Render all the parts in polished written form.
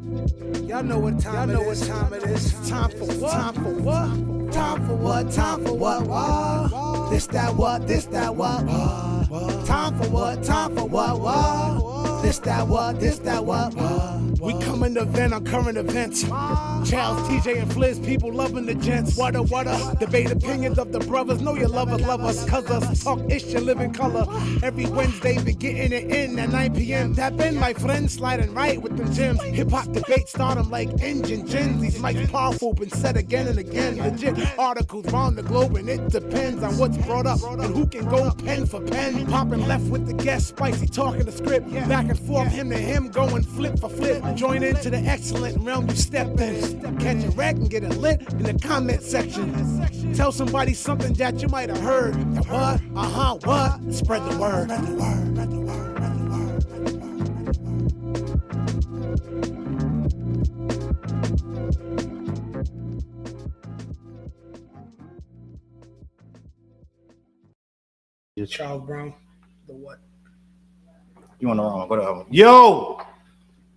Y'all know what time it is. Time for what? Time for what? Time for what? Time for what? What? This that what? This that what? Time for what? Time for what? What? This that what? This that what? We coming to vent on current events. Charles, TJ, and Fliz, people loving the gents. What a debate opinions of the brothers. Know your lovers love us, cuz us talk ish and live in color. Every Wednesday, be getting it in at 9 p.m. Tap in, my friends, sliding right with them gems. Hip hop debate start them like engine gens. These mics powerful, been said again and again. Legit articles round the globe, and it depends on what's brought up and who can go pen for pen. Popping left with the guest, spicy talking the script. Back and forth, him to him, going flip for flip. Join into the excellent realm you step in. Catch a wreck and get it lit in the comment section. Tell somebody something that you might have heard. The what? What? Spread the word. Spread the word. Spread the word. Charles Brown, the what? You on the wrong? Go to the other one. Yo,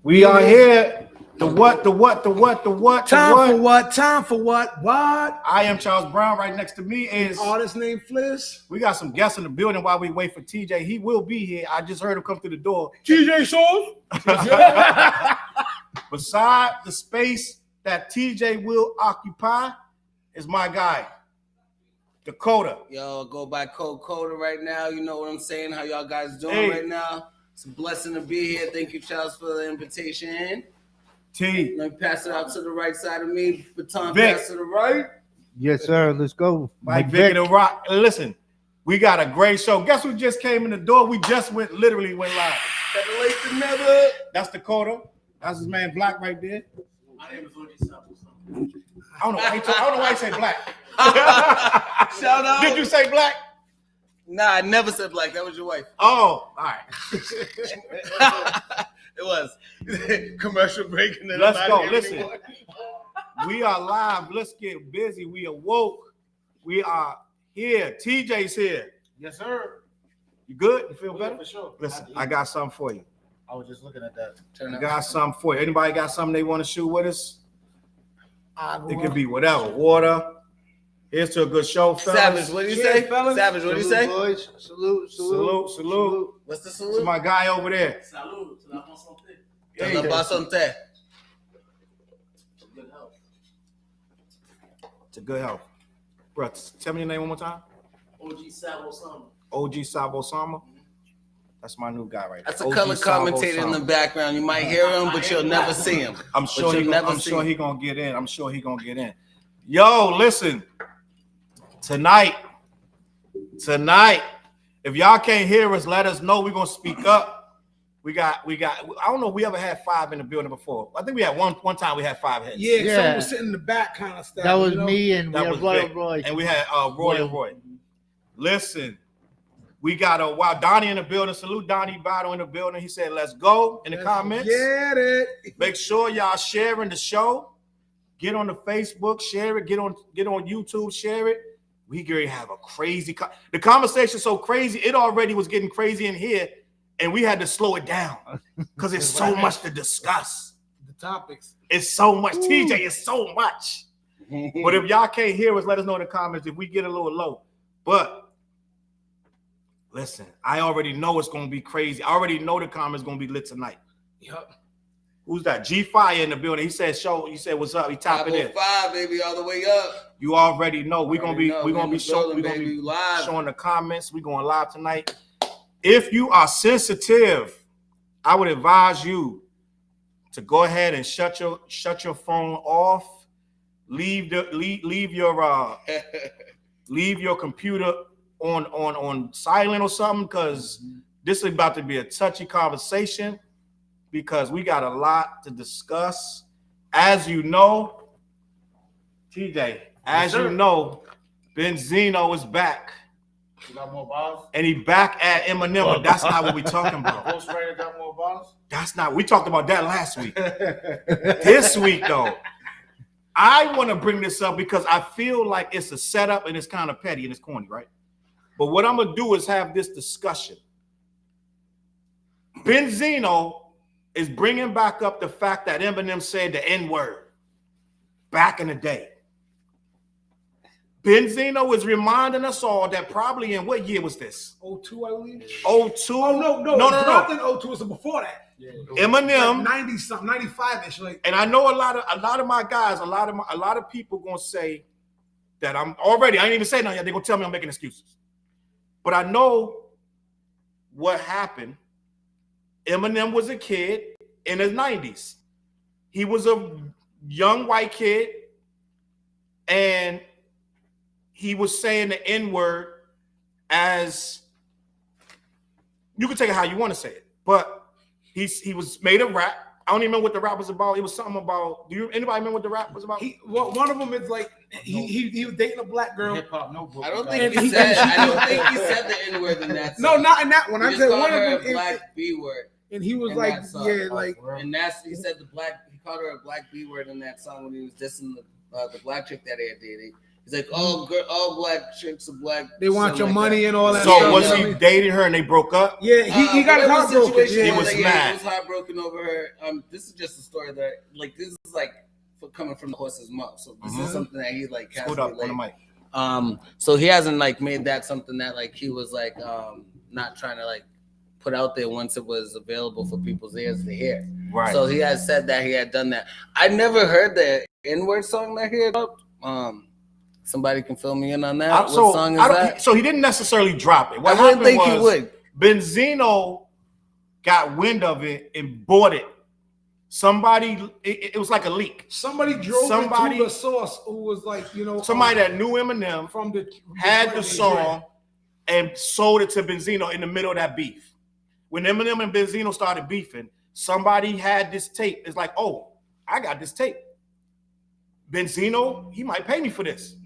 we are here. The what? Time for what? Time for what? What? I am Charles Brown. Right next to me is artist named Fliz. We got some guests in the building while we wait for TJ. He will be here. I just heard him come through the door. TJ Sauce. Beside the space that TJ will occupy is my guy, Dakota. Yo, go by Coda right now. You know what I'm saying? How y'all guys doing right now? It's a blessing to be here. Thank you, Charles, for the invitation. T. Let me pass it out to the right side of me. Baton Vic. pass to the right. Yes, sir. Let's go. Mike Vic and Rock. Listen, we got a great show. Guess who just came in the door? We just literally went live. Better late than never. That's Dakota. That's his man Black right there. My name is OG Sapo. I don't know why he said Black. Shout out. Did you say Black? Nah, I never said Black. That was your wife. Oh, all right. It was. Commercial break. And then Let's go. Listen. We are live. Let's get busy. We awoke. We are here. TJ's here. Yes, sir. You good? You feel better? For sure. Listen, I got something for you. I was just looking at that. I got something for you. Anybody got something they want to shoot with us? It could be whatever. Water. Here's to a good show, fellas. Savage, what do you say? fellas. Savage, what do you say? Boys. Salute. What's the To salute? my guy over there. Salud. To la bonne santé. To la bonne santé. To good health. To good health. Bro, tell me your name one more time. OG Sabo Summer. OG Sabo Sama. That's my new guy right there. That's a OG color Sabo commentator in the Sama. background. You might hear him, but you'll never see him. I'm sure But he you'll gonna, never I'm see sure him. he gonna get in. I'm sure he gonna get in. Yo, listen. Tonight, if y'all can't hear us, let us know. We're gonna speak up. We got. I don't know if we ever had 5 in the building before. I think we had one time we had 5 heads. Yeah, someone was sitting in the back kind of stuff. That was me and That we was had Roy Vic. Roy. And we had Roy. Listen, we got a Donnie in the building. Salute Donnie Battle in the building. He said, "Let's go." In the comments, Get it. make sure y'all sharing the show. Get on the Facebook, share it. Get on YouTube, share it. We gonna have a crazy. The conversation so crazy. It already was getting crazy in here, and we had to slow it down because it's so much to discuss. The topics. It's so much. TJ, it's so much. But if y'all can't hear us, let us know in the comments if we get a little low. But listen, I already know it's gonna be crazy. I already know the comments gonna be lit tonight. Yep. Who's that? G Fire in the building. He said, "Show." He said, "What's up?" He tapping in. 505, baby, all the way up. You already know. We're gonna be showing. We're gonna baby, be live. showing the comments. We're going live tonight. If you are sensitive, I would advise you to go ahead and shut your phone off. Leave your computer on silent or something, because this is about to be a touchy conversation, because we got a lot to discuss. As you know, TJ, you know, Benzino is back. You got more bars? And he back at Eminem, but that's not what we talking about. Ghost Rider got more bars? That's not, we talked about that last week. This week, though, I want to bring this up because I feel like it's a setup and it's kind of petty and it's corny, right? But what I'm going to do is have this discussion. Benzino is bringing back up the fact that Eminem said the N-word back in the day. Benzino is reminding us all that probably in what year was this? 02, I believe. 02? Oh, no. Dropped in 02. It was before that. Yeah. Eminem, like 90 something, 95ish. Like, and I know a lot of my guys, a lot of people gonna say that I'm already. I ain't even say nothing yet. They're gonna tell me I'm making excuses, but I know what happened. Eminem was a kid in his 90s. He was a young white kid, and he was saying the N-word as you can take it how you want to say it, but he was made a rap. I don't even know what the rap was about. It was something about. Anybody remember what the rap was about? One of them is like he was dating a black girl. Hip hop notebook. I don't think he said the N-word in that song. No, not in that one. I said one of them is black B-word. And he was in like, that song. yeah, like, And he said he called her a black B-word in that song when he was dissing the black chick that he had dated. He's like, all black chicks are black. They want your money that. and all that. So stuff, was he dating her and they broke up? Yeah, he got his heart broken. He was mad. He was heartbroken over her. This is just a story that, like, this is like coming from the horse's mouth. So this is something that he like has Hold up on the mic. So he hasn't like made that something that like he was like not trying to like put out there once it was available for people's ears to hear. Right. So he has said that he had done that. I never heard the N-word song that he had up. Somebody can fill me in on that. What song is that? So he didn't necessarily drop it. What I wouldn't happened think he would. Benzino got wind of it and bought it. Somebody, it was like a leak. Somebody drove into the source who was like, somebody that knew Eminem from had the song and sold it to Benzino in the middle of that beef. When Eminem and Benzino started beefing, somebody had this tape. It's like, oh, I got this tape. Benzino, he might pay me for this.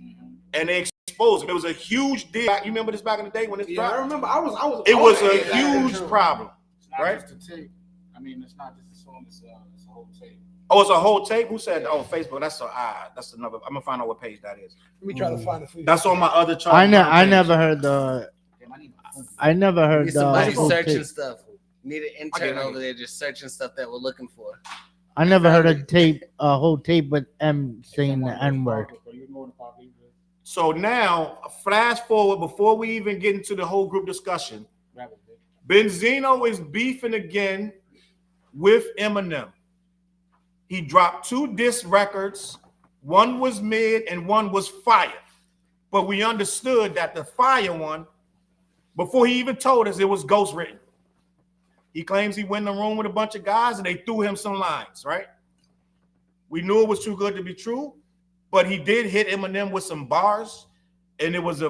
And they exposed him. It was a huge deal. You remember this back in the day when it dropped? I remember. I was. It was a huge problem, It's not right? just a tape. I mean, it's not just a song. It's a whole tape. Oh, it's a whole tape. Who said? Oh, Facebook. That's another. I'm gonna find out what page that is. Let me try to find it for you. That's on my other chart. I never heard the. I never heard Need somebody the. searching stuff. Need an intern over there just searching stuff that we're looking for. I never heard a whole tape with M saying the N-word. So now, flash forward before we even get into the whole group discussion. Benzino is beefing again with Eminem. He dropped 2 diss records. One was mid and one was fire. But we understood that the fire one, before he even told us, it was ghost written. He claims he went in the room with a bunch of guys and they threw him some lines, right? We knew it was too good to be true, but he did hit Eminem with some bars, and it was a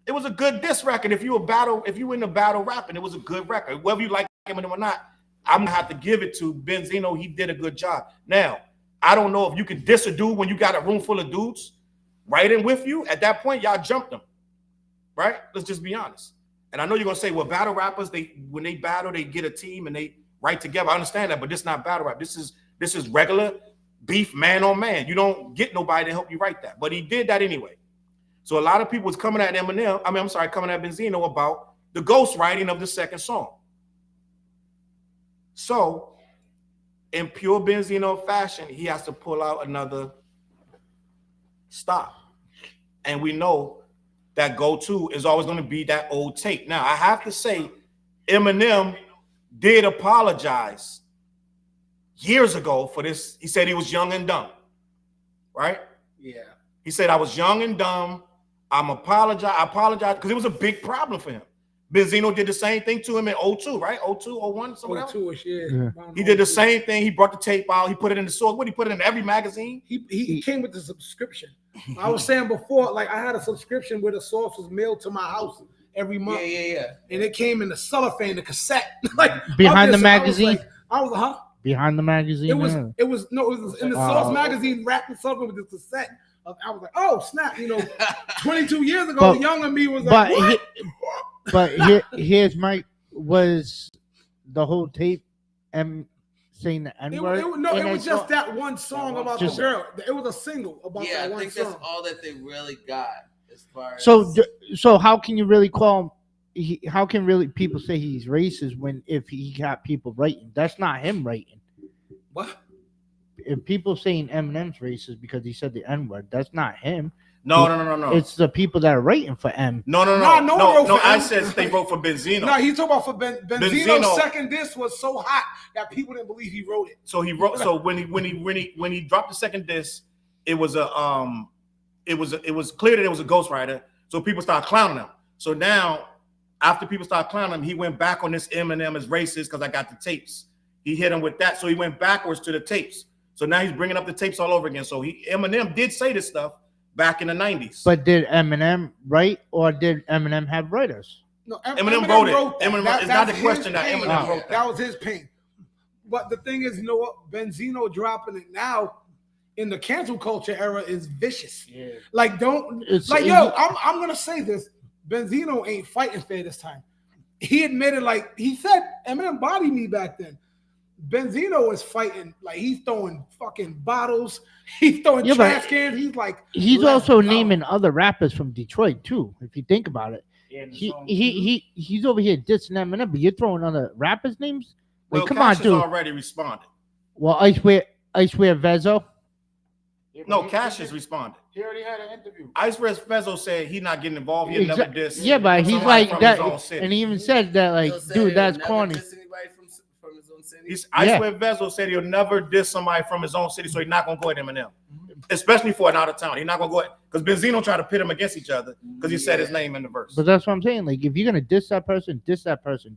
it was a good diss record. If you in the battle rapping, it was a good record. Whether you like Eminem or not, I'm gonna have to give it to Benzino. He did a good job. Now, I don't know if you can diss a dude when you got a room full of dudes writing with you. At that point, y'all jumped them, right? Let's just be honest. And I know you're gonna say, well, battle rappers, when they battle, they get a team and they write together. I understand that, but this is not battle rap. This is regular beef, man on man. You don't get nobody to help you write that. But he did that anyway. So a lot of people was coming at Eminem. Coming at Benzino about the ghost writing of the second song. So in pure Benzino fashion, he has to pull out another stop. And we know that go-to is always going to be that old tape. Now, I have to say, Eminem did apologize years ago for this. He said he was young and dumb, right? Yeah. He said, I was young and dumb. I apologize because it was a big problem for him. Benzino did the same thing to him in 02, right? 02, 01, something else. 02-ish, yeah. He did the same thing. He brought the tape out. He put it in the source. What, he put it in every magazine? He came with the subscription. I was saying before, like I had a subscription where the source was mailed to my house every month. Yeah. And it came in the cellophane, the cassette. Like Behind the magazine? I was huh? Behind the magazine? It was in the source magazine wrapped in something with the cassette. I was like, oh snap! 22 years ago, the younger me was like, what? Here's was the whole tape saying the N-word? It was just that one song about the girl. It was a single about that one song. I think that's all that they really got as far as. So how can you really call how can really people say he's racist when if he got people writing? That's not him writing. What? If people saying Eminem's racist because he said the N-word, that's not him. No. It's the people that are writing for M. No. I said they wrote for Benzino. No, he's talking about for Benzino's second disc was so hot that people didn't believe he wrote it. So he wrote. So when he dropped the second disc, it was it was clear that it was a ghostwriter. So people started clowning him. So now, after people started clowning him, he went back on this Eminem is racist because I got the tapes. He hit him with that. So he went backwards to the tapes. So now he's bringing up the tapes all over again. So Eminem did say this stuff back in the 90s. But did Eminem write or did Eminem have writers? No, Eminem wrote it. That. Eminem, it's not the question that Eminem wrote that. That was his pain. But the thing is, you know what? Benzino dropping it now in the cancel culture era is vicious. Yeah. Like, I'm gonna say this. Benzino ain't fighting fair this time. He admitted, like he said, Eminem bodied me back then. Benzino is fighting, like he's throwing fucking bottles, he's throwing trash cans. He's also naming other rappers from Detroit too. If you think about it, he's over here dissing Eminem, but you're throwing other rappers' names. Like, well, come Cash on, dude. Already responded. Well, I swear, Vezzo. No, Cash has responded. He already had an interview. Iceberg Vezzo said he's not getting involved. He never dissed. Yeah, but he's like that, and he even said that, like, dude, that's corny. Iceberg Vezzo said he'll never diss somebody from his own city, so he's not gonna go at Eminem, especially for an out of town. He's not gonna go at because Benzino tried to pit him against each other because he said his name in the verse. But that's what I'm saying. Like, if you're gonna diss that person.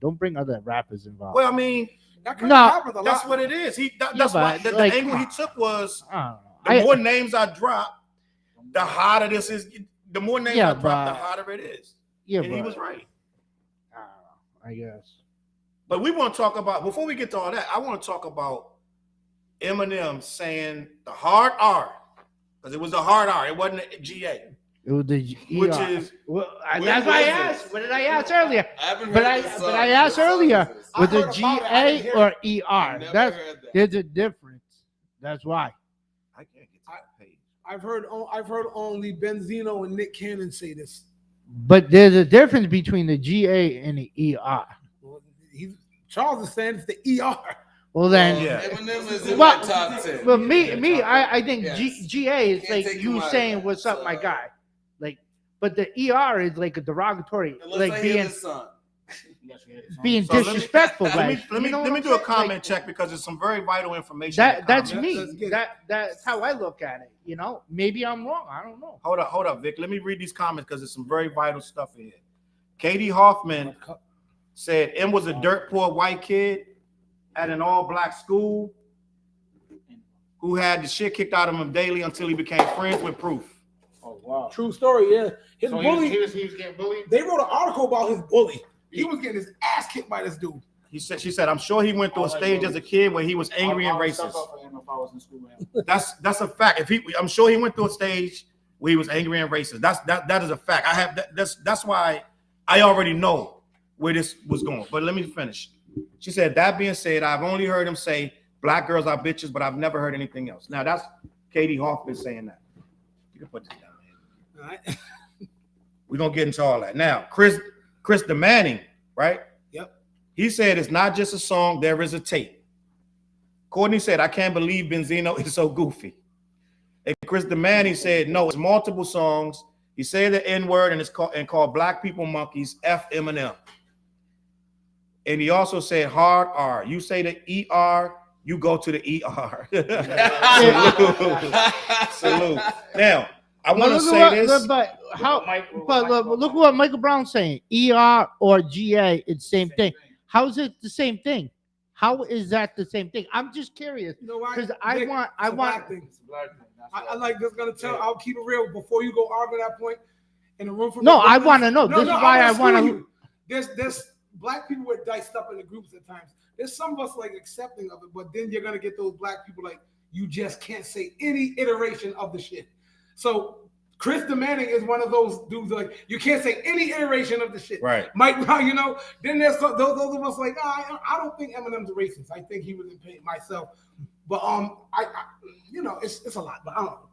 Don't bring other rappers involved. Well, I mean, that's what it is. That's why the angle he took was the more names I drop, the hotter this is. The more names I drop, the hotter it is. Yeah, and he was right. I guess. But we want to talk about, before we get to all that, I want to talk about Eminem saying the hard R, because it was the hard R. It wasn't a GA. It was the which is that's why I asked. What did I ask earlier? But I asked earlier, was it GA or ER? There's a difference. That's why. I can't get to that page. I've heard only Benzino and Nick Cannon say this. But there's a difference between the GA and the ER. Charles is saying it's the ER. Well then, Eminem is in my top 10. But I think GA is like you saying what's up, my guy. Like, but the ER is like a derogatory, like being disrespectful. Let me do a comment check because it's some very vital information. That's me. That's how I look at it. You know, maybe I'm wrong. I don't know. Hold up, Vic. Let me read these comments because there's some very vital stuff in here. Katie Hoffman said M was a dirt poor white kid at an all-black school who had the shit kicked out of him daily until he became friends with Proof. Oh wow. True story, yeah. His bully. He was getting bullied. They wrote an article about his bully. He was getting his ass kicked by this dude. She said, I'm sure he went through a stage as a kid where he was angry and racist. That's a fact. I'm sure he went through a stage where he was angry and racist. That is a fact. That's why I already know where this was going. But let me finish. She said, that being said, I've only heard him say black girls are bitches, but I've never heard anything else. Now that's Katie Hoffman saying that. You can put this down here. All right. We're gonna get into all that. Now, Chris DeManning, right? Yep. He said it's not just a song, there is a tape. Courtney said, I can't believe Benzino is so goofy. And Chris DeManning said, no, it's multiple songs. He said the N-word and called black people monkeys, F Eminem. And he also said hard R. You say the ER, you go to the ER. Salute. Now, I want to say this. Look what Michael Brown's saying. ER or GA, it's the same thing. How is it the same thing? How is that the same thing? I'm just curious. You know why? Because I want. It's a black thing. I like just gonna tell. I'll keep it real before you go argue that point in the room. No, I want to know. This is why I want to. There's black people were diced up in the groups at times. There's some of us like accepting of it, but then you're gonna get those black people like you just can't say any iteration of the shit. So Chris DeManning is one of those dudes like you can't say any iteration of the shit. Right. Mike, you know. Then there's those of us like I don't think Eminem's a racist. I think he was in pain myself. But I you know it's a lot. But I don't know.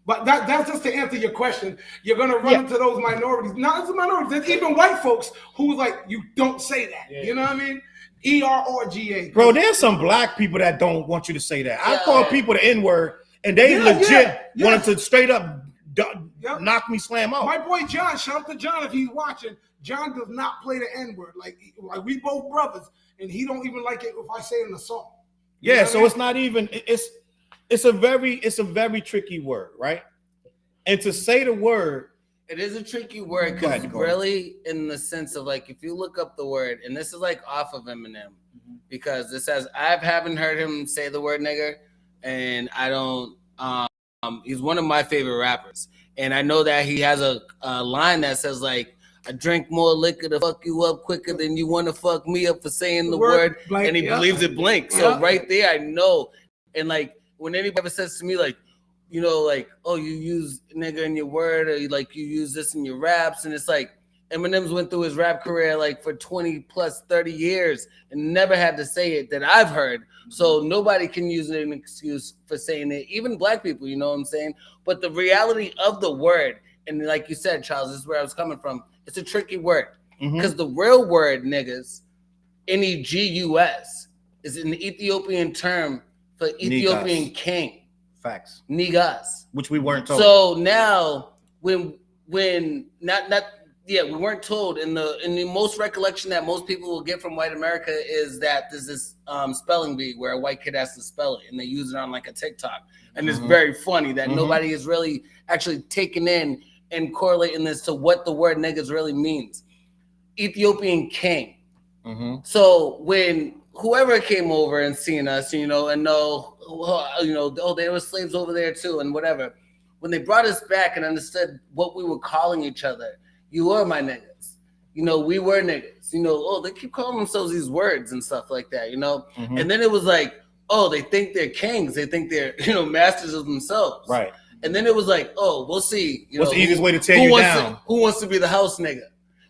But that's just to answer your question. You're gonna run into those minorities. Not as a minority. There's even white folks who like you don't say that. Yeah. You know what I mean? EROGA. Bro, there's some black people that don't want you to say that. I call people the N-word, and they legit wanted to straight up knock me slam out. My boy John, shout out to John if he's watching. John does not play the N-word. Like we both brothers, and he don't even like it if I say it in a song. You know so it's not even it's a very tricky word, right? And to say the word, it is a tricky word because really, in the sense of like, if you look up the word, and this is like off of Eminem, because it says I haven't heard him say the word nigger, and I don't. He's one of my favorite rappers, and I know that he has a line that says like, I drink more liquor to fuck you up quicker than you want to fuck me up for saying the word blank, and he believes it blank. So right there, I know. And like when anybody ever says to me like, you know, like, oh, you use nigga in your word, or like you use this in your raps, and it's like Eminem's went through his rap career like for 20 plus 30 years and never had to say it that I've heard. So nobody can use it as an excuse for saying it, even black people, you know what I'm saying? But the reality of the word, and like you said, Charles, this is where I was coming from. It's a tricky word because the real word niggas, Negus, is an Ethiopian term for Ethiopian king. Facts. Niggas. Which we weren't told. So now when we weren't told, in the most recollection that most people will get from white America is that there's this spelling bee where a white kid has to spell it and they use it on like a TikTok. And it's very funny that nobody is really actually taking in and correlating this to what the word niggas really means. Ethiopian king. So when whoever came over and seen us, you know, and there were slaves over there too and whatever. When they brought us back and understood what we were calling each other, you were my niggas. You know, we were niggas. You know, they keep calling themselves these words and stuff like that, you know? And then it was like, they think they're kings. They think they're, masters of themselves. Right. And then it was like, we'll see. What's the easiest way to tear you down? Who wants to be the house nigga?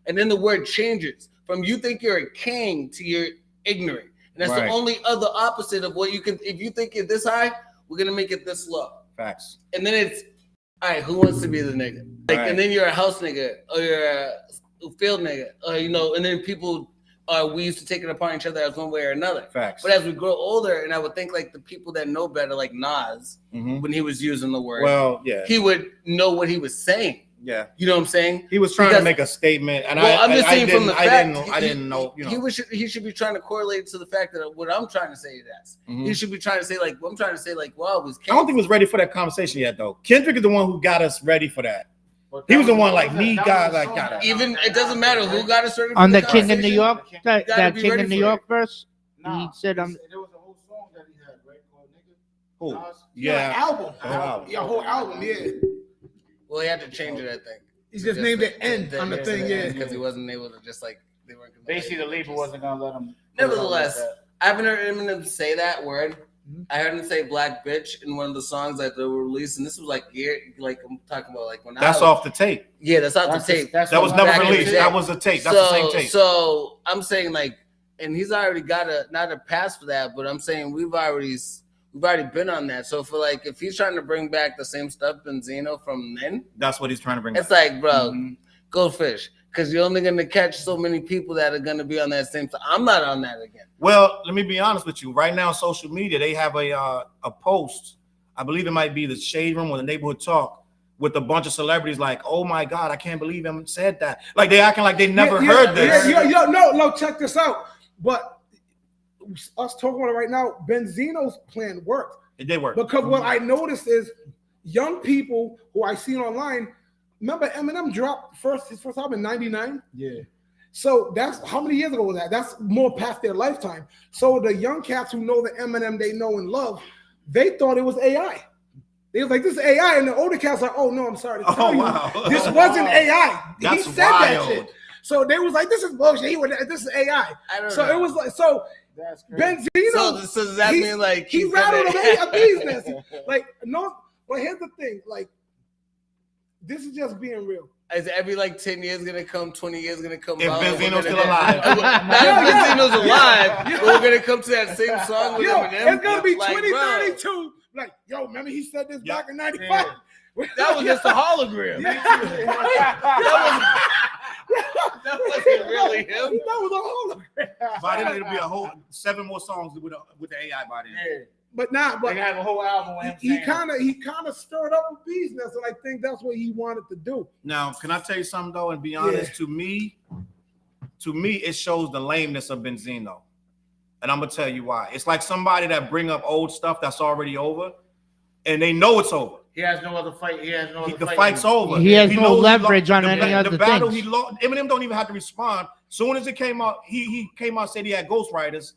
And then the word changes from you think you're a king to you're ignorant. And that's the only other opposite of what you can. If you think you're this high, we're going to make it this low. Facts. And then it's, all right, who wants to be the nigga? Like, and then you're a house nigga or you're a field nigga, and then people we used to take it upon each other as one way or another. Facts. But as we grow older, and I would think like the people that know better, like Nas, when he was using the word, he would know what he was saying. Yeah, you know what I'm saying. He was trying to make a statement, and I'm just saying from the fact I didn't know. He should be trying to correlate it to the fact that what I'm trying to say it as. He should be trying to say like what I'm trying to say like, wow, it was. I don't think he was ready for that conversation yet, though. Kendrick is the one who got us ready for that. He was the one like me, guys. Like got it. Even it doesn't matter who got us ready on the King of New York. That King of New York verse. Nah, he said, there was a whole song that he had, right? Called Nigga. Who? Yeah, album. Yeah, whole album. Yeah. Well, he had to change it, I think. He just named it N on the thing, because he wasn't able to just like they weren't. Basically, the label wasn't gonna let him. Nevertheless, I haven't heard Eminem say that word. I heard him say "black bitch" in one of the songs that they were released, and this was like I'm talking about like when that's off the tape. Yeah, that's off the tape. That was never released. That was a tape. That's the same tape. So I'm saying like, and he's already got not a pass for that, but I'm saying we've already been on that. So for like, if he's trying to bring back the same stuff Benzino from then, that's what he's trying to bring it's back. Like, bro, go fish. Because you're only going to catch so many people that are going to be on that same. I'm not on that again. Well, let me be honest with you. Right now, social media, they have a post. I believe it might be the Shade Room or the Neighborhood Talk with a bunch of celebrities like, oh my God, I can't believe him said that. Like they acting like they never heard this. No, check this out. But us talking about it right now, Benzino's plan worked. It did work. Because what I noticed is young people who I seen online. Remember, Eminem dropped his first album in '99. Yeah. So that's how many years ago was that? That's more past their lifetime. So the young cats who know the Eminem they know and love, they thought it was AI. They was like, "This is AI," and the older cats like, "Oh no, I'm sorry to tell you, this wasn't AI." That's he said wild. that shit. So they was like, "This is bullshit." This is AI. I don't know. It was like so. That's crazy. Benzino. So does that mean like he rattled a business? Like no, but here's the thing, like. This is just being real. Is every like 10 years gonna come, 20 years gonna come? If Benzino's still alive. Not if Benzino's alive, but we're gonna come to that same song with Eminem. It's gonna be 2032. Like, yo, remember he said this back in '95? That was just a hologram. That wasn't really him. That was a hologram. By then it'll be a whole 7 more songs with the AI by then. Yeah. But not. They But have a whole album with him. he kind of stirred up a bee's nest, and I think that's what he wanted to do. Now, can I tell you something though? And be honest, to me, it shows the lameness of Benzino, and I'm gonna tell you why. It's like somebody that bring up old stuff that's already over, and they know it's over. He has no other fight. He has no other The fight. fight's over. He has no knows leverage on any the other battle things. he lost. Eminem don't even have to respond. Soon as it came out, he came out, said he had ghostwriters.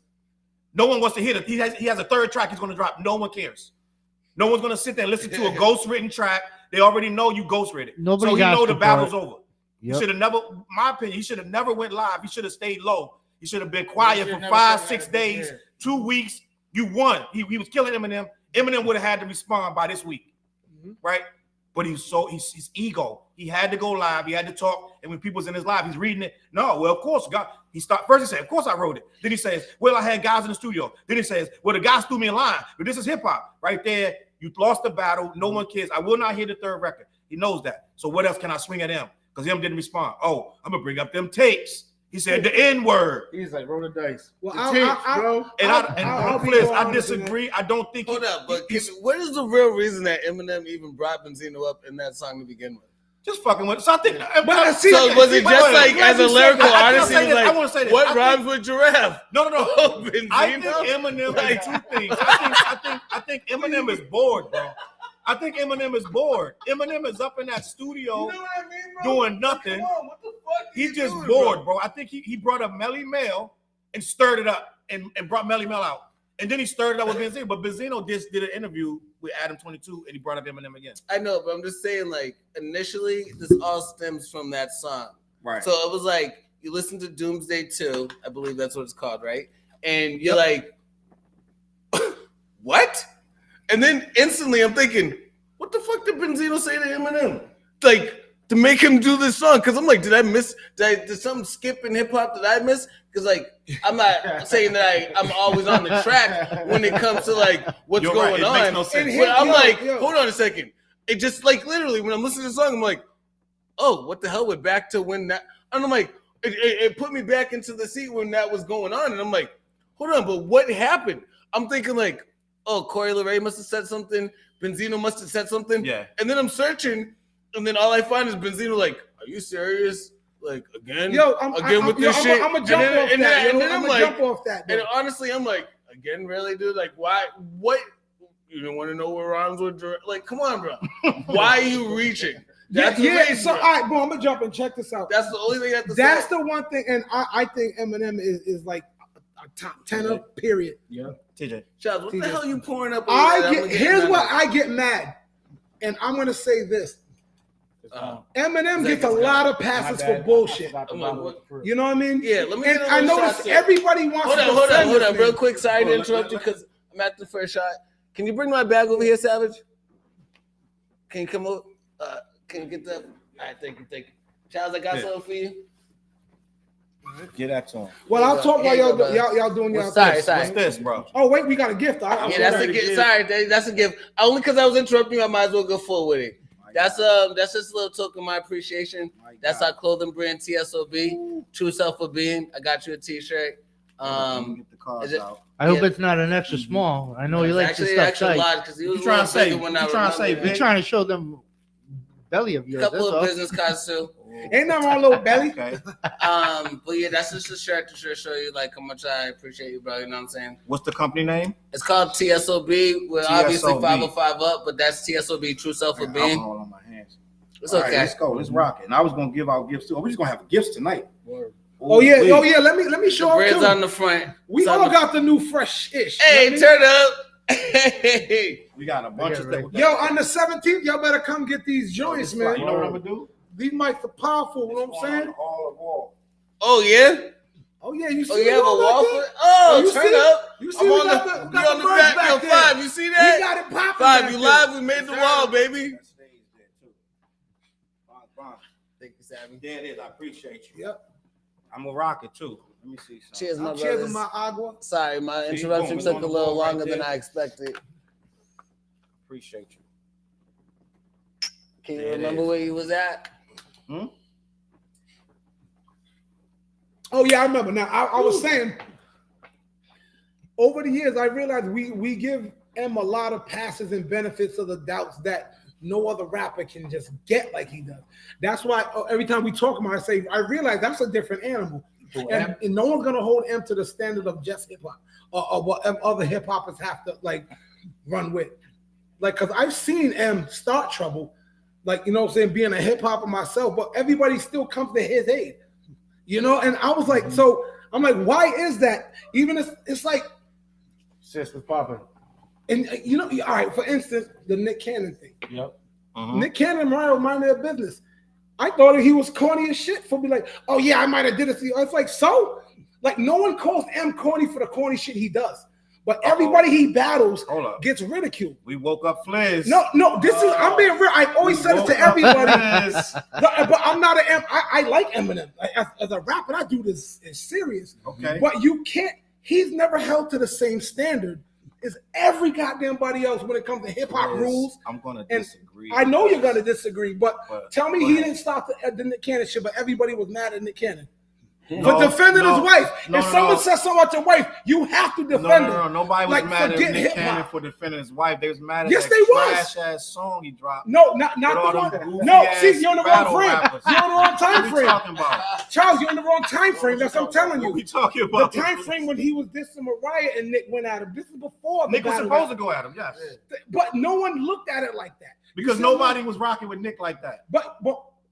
No one wants to hear it. He has a third track he's going to drop. No one cares. No one's going to sit there and listen to a ghost written track. They already know you ghost written. Nobody so he know the battle's over. Yep. He should have never, my opinion, he should have never went live. He should have stayed low. He should have been quiet for 5, 6 days, 2 weeks. You won. He was killing Eminem. Eminem would have had to respond by this week, right? But his ego. He had to go live. He had to talk. And when people's in his live, he's reading it. No, well, of course, God. First he said, of course I wrote it. Then he says, well, I had guys in the studio. Then he says, well, the guys threw me in line. But this is hip hop. Right there, you lost the battle. No one cares. I will not hear the third record. He knows that. So what else can I swing at him? Because him didn't respond. Oh, I'm gonna bring up them tapes. He said the N-word. He's like, roll the dice. Well, I disagree. I don't think. Hold up, but what is the real reason that Eminem even brought Benzino up in that song to begin with? Just fucking with. So I think. So was it just like as a lyrical artist? He was like, I want to say this. What rhymes with giraffe? No. Benzino? I think Eminem like 2 things. I think Eminem is bored, bro. I think Eminem is bored. Eminem is up in that studio doing nothing. What the fuck? He's just bored, bro. I think he brought up Melly Mel and stirred it up and brought Melly Mel out. And then he stirred it up with Benzino. But Benzino just did an interview with Adam 22 and he brought up Eminem again. I know, but I'm just saying, like, initially, this all stems from that song. Right. So it was like, you listen to Doomsday 2, I believe that's what it's called, right? And you're like, what? And then instantly I'm thinking, what the fuck did Benzino say to Eminem? Like, to make him do this song? Because I'm like, did something skip in hip hop that I miss? Because, like, I'm not saying that I'm always on the track when it comes to, like, what's going on. Makes no sense. But I'm like, hold on a second. It just, like, literally, when I'm listening to the song, I'm like, oh, what the hell? We're back to when that, and I'm like, it put me back into the seat when that was going on. And I'm like, hold on, but what happened? I'm thinking, like, oh, Corey LeRae must have said something. Benzino must have said something. Yeah. And then I'm searching, and then all I find is Benzino like, are you serious? Like, again? With this shit? I'm going to jump off that. And then I'm like, jump off that. And honestly, I'm like, again, really, dude? Like, why? What? You don't want to know what rhymes with? Like, come on, bro. Why are you reaching? That's so, all right, bro, I'm going to jump and check this out. That's the only thing I have to say. That's the one thing, and I think Eminem is like a top 10 period. Yeah. TJ. Charles, what the hell are you pouring up? Here's what I get mad, and I'm gonna say this: Eminem gets a lot of passes for bullshit. You know what I mean? Yeah. Let me. And I notice everybody wants. Hold on, real quick. Sorry to interrupt you because I'm at the first shot. Can you bring my bag over here, Savage? Can you come over? Can you get that? All right, thank you. Charles, I got something for you. Get that to him. Well, I'll talk while y'all doing y'all thing. What's this, bro? Oh wait, we got a gift. That's a gift. Sorry, that's a gift. Only because I was interrupting you, I might as well go forward with it. That's just a little token of my appreciation. That's our clothing brand, TSOB, True Self of Being. I got you a T-shirt. Get the cards out. I hope it's not an extra small. I know you like to stuff tight. You trying to say? You're trying to show them belly of yours. A couple of business cards too. Ain't nothing wrong, little belly. Okay. But yeah, that's just a shirt to show you like how much I appreciate you, bro. You know what I'm saying? What's the company name? It's called TSOB. We're obviously 505 up, but that's TSOB, True Self of Being. Alcohol on my hands. It's All okay. Right, let's go. Let's rock it. And I was gonna give out gifts too. We're just gonna have gifts tonight. Oh yeah. Let me show the up bread's too. on the front. We all got the new fresh ish. Hey, turn up. Hey. We got a bunch of stuff. Yo, on the 17th, y'all better come get these joints, man. You know what I'm gonna do? These mics are powerful. You know what I'm saying? Oh yeah. Oh yeah, you see? Oh, you have a wall for it? You turn see? up. You see? I'm We on got the the back. back Yo, there. 5. You see that? We got it popping. 5. You live? We made the wall, baby. Thank you, Sammy. There it is. I appreciate you. Yep. I'm gonna rock it too. Let me see. Cheers, my Cheers brothers. to my agua. Sorry, my interruption took a little longer than I expected. Appreciate you. Can you remember where he was at? Oh yeah, I remember. Now I was saying, over the years, I realized we give M a lot of passes and benefits of the doubts that no other rapper can just get like he does. That's why every time we talk about it, I say, I realize that's a different animal. And no one's gonna hold M to the standard of just hip hop or what other hip hoppers have to like run with. Like, cause I've seen M start trouble, like, you know what I'm saying, being a hip hopper myself, but everybody still comes to his aid, you know? And I was like, so I'm like, why is that? Even if it's like, Sis was popping. and you know, all right, for instance, the Nick Cannon thing. Yep. Nick Cannon and Mariah minded their business. I thought he was corny as shit for me, like, oh yeah, I might have did it to you. It's like, so? Like, no one calls M corny for the corny shit he does. But everybody he battles gets ridiculed. We woke up Fliz. No, this is, I'm being real. I always said it to everybody. But I'm not an M. I like Eminem. As a rapper, I do this as serious. Okay. But you can't, he's never held to the same standard as every goddamn body else when it comes to hip hop rules. I'm gonna disagree. I know you're gonna disagree, but tell me he didn't stop the Nick Cannon shit, but everybody was mad at Nick Cannon. For defending his wife. If someone says something about your wife, you have to defend him. No. Nobody was mad at Nick Cannon for defending his wife. They was mad at that trash-ass song he dropped. No, not the one. No, see, you're in the wrong frame. You're in the wrong time frame. What are you talking about? Charles, you're in the wrong time frame. That's what I'm telling you. What are we talking about? The time frame when he was dissing Mariah and Nick went at him. This is before Nick was supposed to go at him, yes. But no one looked at it like that. Because nobody was rocking with Nick like that. But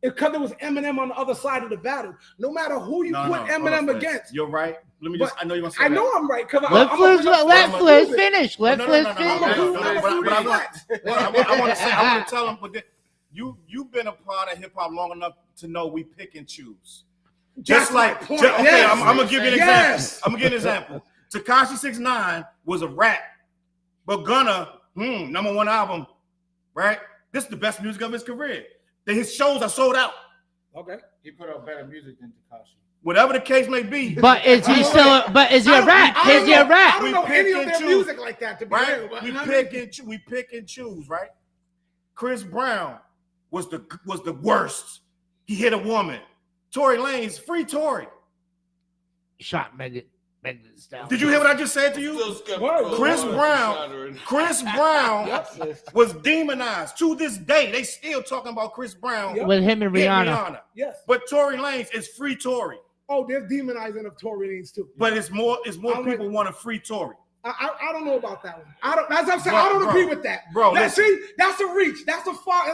because there was Eminem on the other side of the battle. No matter who you put Eminem against. You're right. Let me just, I know you're going to say I know I'm right. Let Fliz finish. Let Fliz finish. I want to tell him, but you've been a part of hip-hop long enough to know we pick and choose. Just like, I'm going to give you an example. I'm going to give you an example. Tekashi 6ix9ine was a rat, but Gunna, #1 album, right? This is the best music of his career. His shows are sold out. Okay. He put out better music than Tekashi. Whatever the case may be. But is he still? But is he a rat? Is he a rat? I don't know any of their music like that, to be real. We pick and choose, right? Chris Brown was the worst. He hit a woman. Tory Lanez, free Tory. Shot Megan Thee Stallion. Did you hear what I just said to you? Chris Brown was demonized. To this day, they still talking about Chris Brown with him and Rihanna. Yes. But Tory Lanez is free Tory. Oh, there's demonizing of Tory Lanez too. But it's more people want a free Tory. I don't know about that one. That's what I'm saying. I don't agree with that. See, that's a reach. That's a far.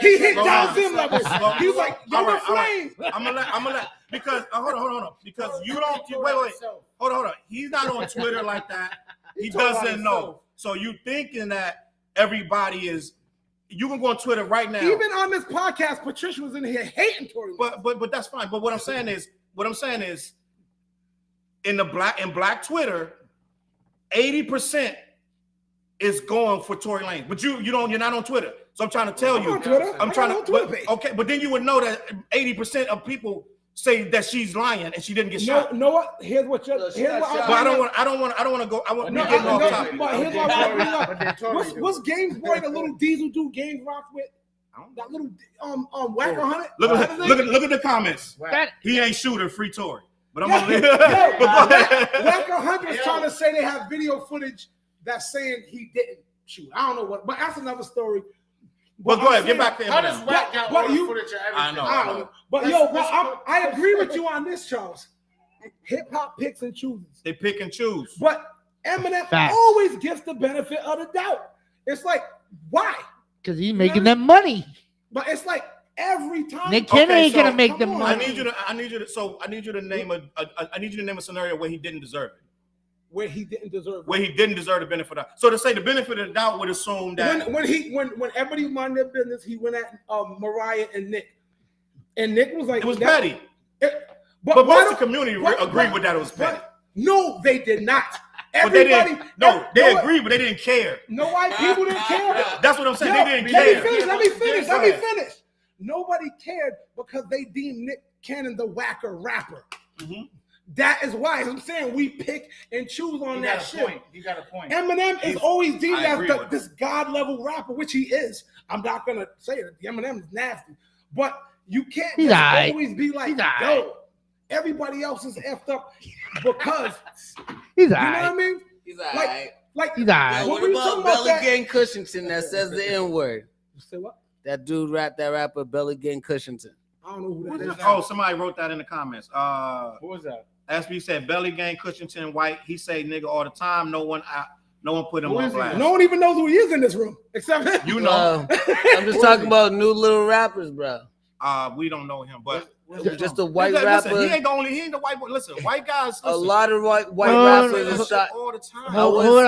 He hit down them levels. He was like, "You're a flame." I'm gonna let because hold on. Because you don't wait. Hold on. He's not on Twitter like that. He doesn't know. So you thinking that everybody is? You can go on Twitter right now. Even on this podcast, Patricia was in here hating Tory. But that's fine. But what I'm saying is, in black Twitter, 80% is going for Tory Lanez. But you're not on Twitter. So I'm trying to tell you. On Twitter. Okay, but then you would know that 80% of people say that she's lying and she didn't get shot. Know what? Here's what I don't want to go. I want to get off topic. But here's what I want. What's Games Boy, the little Diesel dude Games rock with? That little Whacker 100. Look at the comments. He ain't shooter, free Tory. But I'm gonna Whacker 100 is trying to say they have video footage that's saying he didn't shoot. I don't know what, but that's another story. But go ahead, get back to How does Wack got all the footage of everything? I know. But I agree with you on this, Charles. Hip hop picks and chooses. They pick and choose. But Eminem always gives the benefit of the doubt. It's like, why? Because he's making them money. But it's like every time. Nick Cannon ain't gonna make them money. I need you to name a scenario where he didn't deserve it. Where he didn't deserve it. Where he didn't deserve the benefit of. So to say the benefit of the doubt would assume that when everybody minded their business, he went at Mariah and Nick. And Nick was like, it was petty. But most of the community agreed with that it was petty. No, they did not. They agreed, but they didn't care. No white people didn't care. That's what I'm saying. They didn't care. Let me finish. Nobody cared because they deemed Nick Cannon the whacker rapper. Mm-hmm. That is why I'm saying we pick and choose on that shit. You got a point. Eminem is always deemed I agree as with this god level rapper, which he is. I'm not gonna say it. The Eminem is nasty, but you can't He's just aight. always be like, He's aight. yo, everybody else is effed up because He's you know what I alright. mean? He's all right. Like He's alright. Yo, what were you about talking about Belly that? Gang Cushington that says the N word? Say what? That dude that rapper Belly Gang Cushington. I don't know who that is. Oh, somebody wrote that in the comments. Who was that? SB said Belly Gang Cushington White. He say nigga all the time. No one put him Who on is he? blast. No one even knows who he is in this room except him. You know, I'm just talking about new little rappers, bro. we don't know him, but Just a white listen, rapper. he ain't the white boy. Listen, white guys. A Listen, lot of white Oh, rappers that are shit shot. all the time. Hold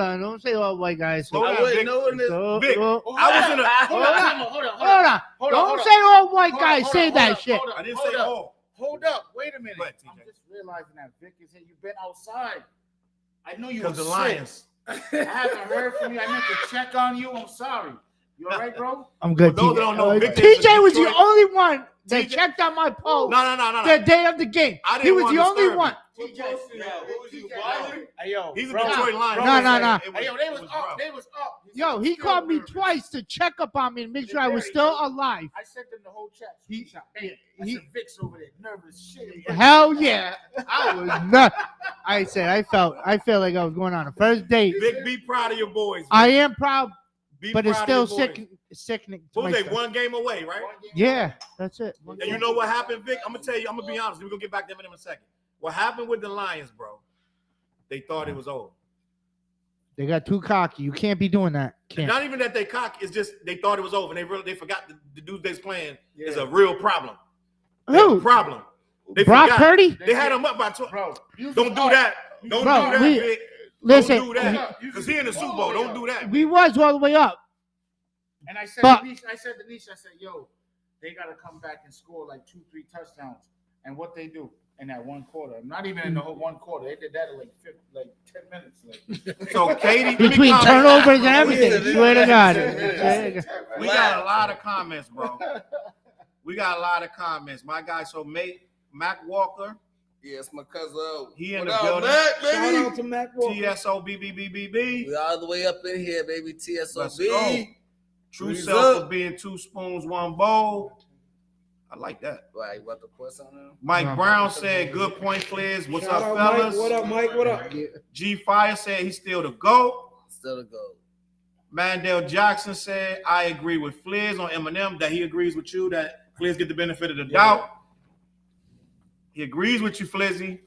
on. Don't say all white guys. Slow I down, wouldn't Vic. know in this. Vic, Hold I was in a. on. Don't say all white guys say that shit. I didn't say all. Hold up. Wait a minute. Go ahead, I'm TJ. just realizing that Vic is here. You've been outside. I know you Because were the sick. Lions. I haven't heard from you. I meant to check on you. I'm sorry. You all right, bro? I'm good. For those that don't know, Vic is TJ a was the Detroit- only one that TJ checked out my post No. the day of the game. I didn't He was want the to only disturb one. Hey, yo. He's a bro. Detroit Lion. No. Hey, yo, they was up. They was up. Yo, he called me twice to check up on me and make sure I was still alive. I sent them the whole chat. He- Hey, I he- said Vic's over there, nervous shit. Hell yeah. I was nuts. I said I felt like I was going on a first date. Vic, be proud of your boys. Vic. I am proud, Be but it's proud still of your boys. sickening. to What was they? myself. One game away, right? Yeah, that's it. And you know what happened, Vic? I'm gonna tell you. I'm gonna be honest. We're gonna get back to them in a second. What happened with the Lions, bro? They thought it was over. They got too cocky. You can't be doing that. It's Can't. not even that they cocky. It's just they thought it was over. And they forgot the dude they's playing is a real problem. Who? Problem. They Brock forgot. Purdy? They had him up by 12. Bro, Don't do that. Don't Bro, do that, we- Vic. Listen, Don't do that. Because he in the Super Bowl. Don't do that. we was all the way up. And I said, But- to Nisha, I said, yo, they got to come back and score like 2-3 touchdowns. And what they do in that one quarter, not even in the whole one quarter, they did that in like 10 minutes. Like, So Katie, Between turnovers and everything. Yeah, Swear to yeah, God. yeah. we got a lot of comments, bro. We got a lot of comments. My guy, so Mac Walker, Yeah, it's my cousin. he in What the up, building. Mac, Shout baby? out to Matt Walker. TSOBBBBB. We all the way up in here, baby. Let's go. TSOB. True Breeze self up. of being 2 spoons, 1 bowl. I like that. Why, you about to pour something on? Mike No. Brown said, good point, Fliz. What's Shout up, out, fellas? Mike. What up, Mike? What up? G Fire said he's still the GOAT. Still to go. Mandel Jackson said, I agree with Fliz on Eminem, that he agrees with you, that Fliz get the benefit of the doubt. He agrees with you, Flizzy.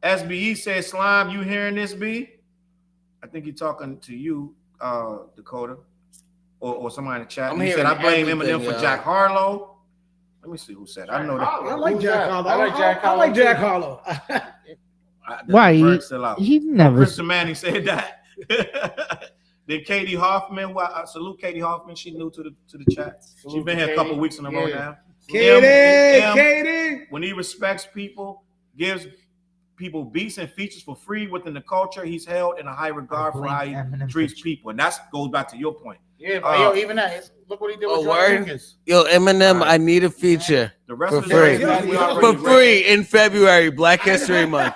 SBE said, Slime, you hearing this, B? I think he's talking to you, Dakota, or somebody in the chat. I'm He said, hearing I blame everything, Eminem for y'all. Jack Harlow. Let me see who said. I know that. I like Who's Jack that? Harlow. I like Jack I like Harlow, Jack too. Harlow. Why? Berg's still out. He never. Krista Manning said that. Then Katie Hoffman, salute Katie Hoffman. She new to the chat. She's been here a couple weeks in a row Yeah. now. Katie, M, Katie. when he respects people, gives people beats and features for free within the culture, he's held in a high regard for how he Eminem treats people. And that goes back to your point. Yeah, but yo, even that, look what he did with Oh, George word? Lucas. Yo, Eminem, All right. I need a feature The rest For of the free. days, we already for read. free in February, Black History Month.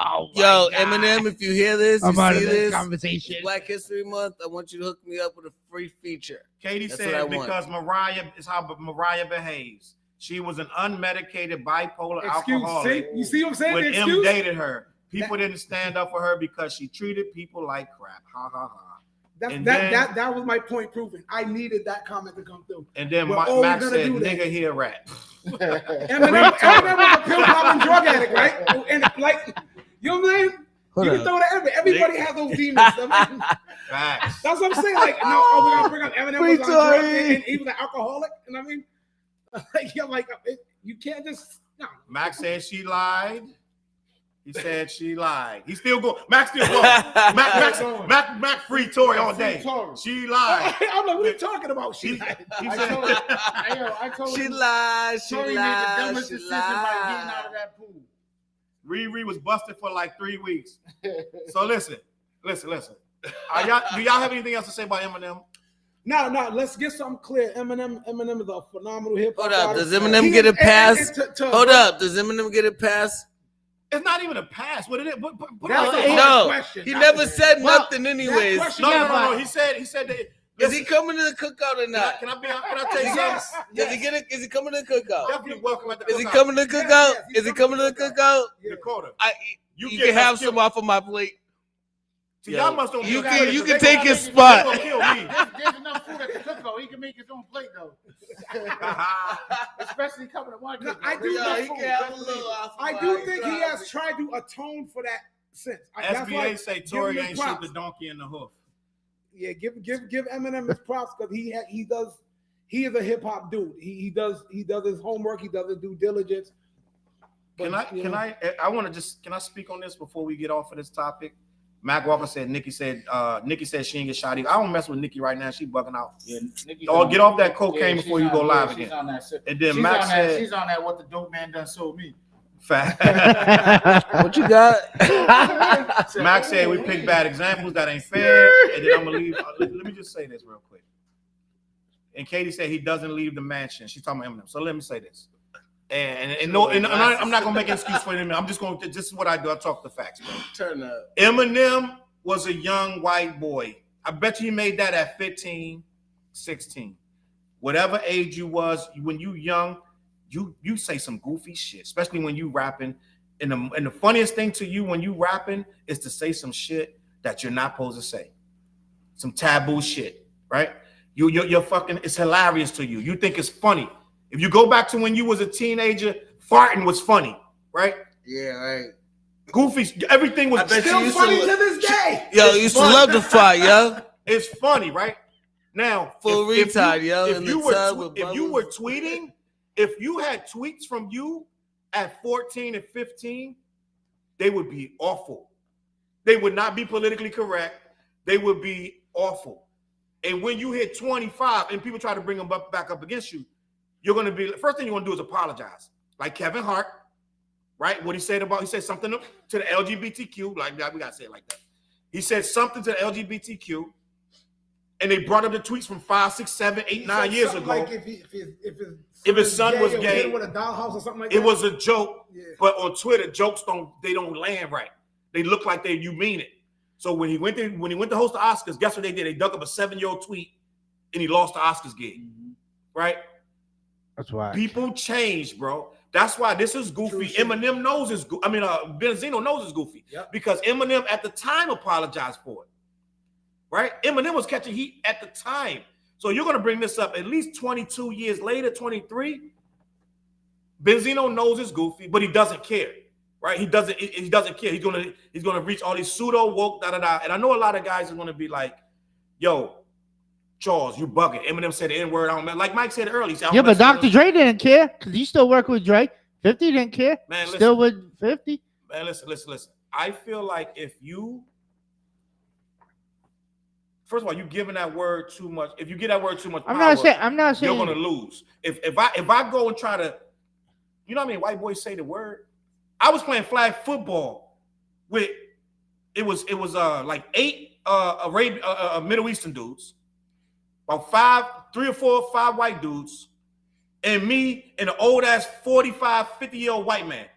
Oh, Yo, my God. Eminem, if you hear this, I'm you out see of this this, conversation. Black History Month, I want you to hook me up with a free feature. Katie That's what I said want. because Mariah is how Mariah behaves. She was an unmedicated bipolar Excuse. alcoholic. See, you see what I'm saying? When The M excuse. dated her, people didn't stand up for her because she treated people like crap. Ha ha ha. And then- That was my point proven. I needed that comment to come through. And then We're always Max gonna said, do that. "Nigga, he a rat." Eminem was a pill popping drug addict, right? And like, you know what I'm saying? Hold You up. can throw that everybody has those demons. I mean, Facts. that's what I'm saying. Like, no, we're gonna bring up Eminem was on drugs Free and he was an alcoholic. You know what I mean? Like, you're like, you can't just no. Max said she lied. He said she lied. He still go. Max still going. Mac free Tory all day. Tory. She lied. I'm like, what are you talking about? She He lied. he I said, told him, hey, yo, I told She him lied, she Tory made the lied, dumbest she decision by getting out lied. of that pool. Riri was busted for like 3 weeks. So listen. Do y'all have anything else to say about Eminem? Now, let's get something clear. Eminem is a phenomenal hip hop. Hold up, artist. does Eminem get a pass? Hold up, does Eminem get a pass? It's not even a pass. What it is? No, he never said nothing anyways. No. He said that. Is he coming to the cookout or not? Can I tell you something? Is he coming to the cookout? Definitely welcome at the cookout. Is he coming to the cookout? Is he coming to the cookout? Dakota. You can have some off of my plate. See, y'all must don't. You can take his spot. They gonna kill me. There's enough food at the cookout. He can make his own plate though. Especially coming to my cookout. I do think he has tried to atone for that since. SBA say Tory ain't shoot the donkey in the hoof. Yeah, give Eminem his props because he is a hip hop dude. He does his homework. He does his due diligence. Can I speak on this before we get off of this topic? Mac Walker said Nikki said she ain't get shot either. I don't mess with Nikki right now. She bugging out. Yeah, get off that cocaine before you go live again. And then Mac said she's on that what the dope man done sold me. Fact. What you got? Mac said we pick bad examples. That ain't fair. And then I'm gonna leave. Let me just say this real quick. And Katie said he doesn't leave the mansion. She's talking about Eminem. So let me say this. And I'm not gonna make an excuse for him. I'm just going to. This is what I do. I talk the facts, bro. Turn up. Eminem was a young white boy. I bet you he made that at 15, 16. Whatever age you was, when you young, you say some goofy shit, especially when you rapping. And the funniest thing to you when you rapping is to say some shit that you're not supposed to say. Some taboo shit, right? You're fucking. It's hilarious to you. You think it's funny. If you go back to when you was a teenager, farting was funny, right? Yeah, right. Goofy, everything was still funny to this day. Yo, you used to love to fight, yo. It's funny, right? Now, full retard, yo. If you were tweeting, if you had tweets from you at 14 and 15, they would be awful. They would not be politically correct. They would be awful. And when you hit 25 and people try to bring them back up against you, you're going to be, first thing you're going to do is apologize. Like Kevin Hart, right? What he said something to the LGBTQ, like that, we got to say it like that. He said something to the LGBTQ, and they brought up the tweets from 5, 6, 7, 8, 9 years ago. Like if his son was gay, with a dollhouse or something like it that. was a joke, but on Twitter, jokes don't land right. They look like you mean it. So when he went to host the Oscars, guess what they did? They dug up a 7-year-old tweet, and he lost the Oscars gig, right? That's why people change, bro. That's why this is goofy. Eminem knows it's goofy. Benzino knows it's goofy because Eminem at the time apologized for it, right? Eminem was catching heat at the time. So you're gonna bring this up at least 22 years later, 23. Benzino knows it's goofy, but he doesn't care, right? He doesn't care. He's gonna reach all these pseudo woke And I know a lot of guys are gonna be like, "Yo, Charles, you bugging." Eminem said the N-word. Like Mike said earlier. Yeah, but Dr. Dre didn't care because he still working with Dre. 50 didn't care. Man, listen, still with 50. Man, listen. I feel like first of all, you giving that word too much. If you give that word too much power, I'm not saying you're gonna lose. If I go and try to, you know what I mean? White boys say the word. I was playing flag football with it was like 8 Middle Eastern dudes. About 3 or 4 or 5 white dudes, and me and an old ass 45, 50-year-old white man.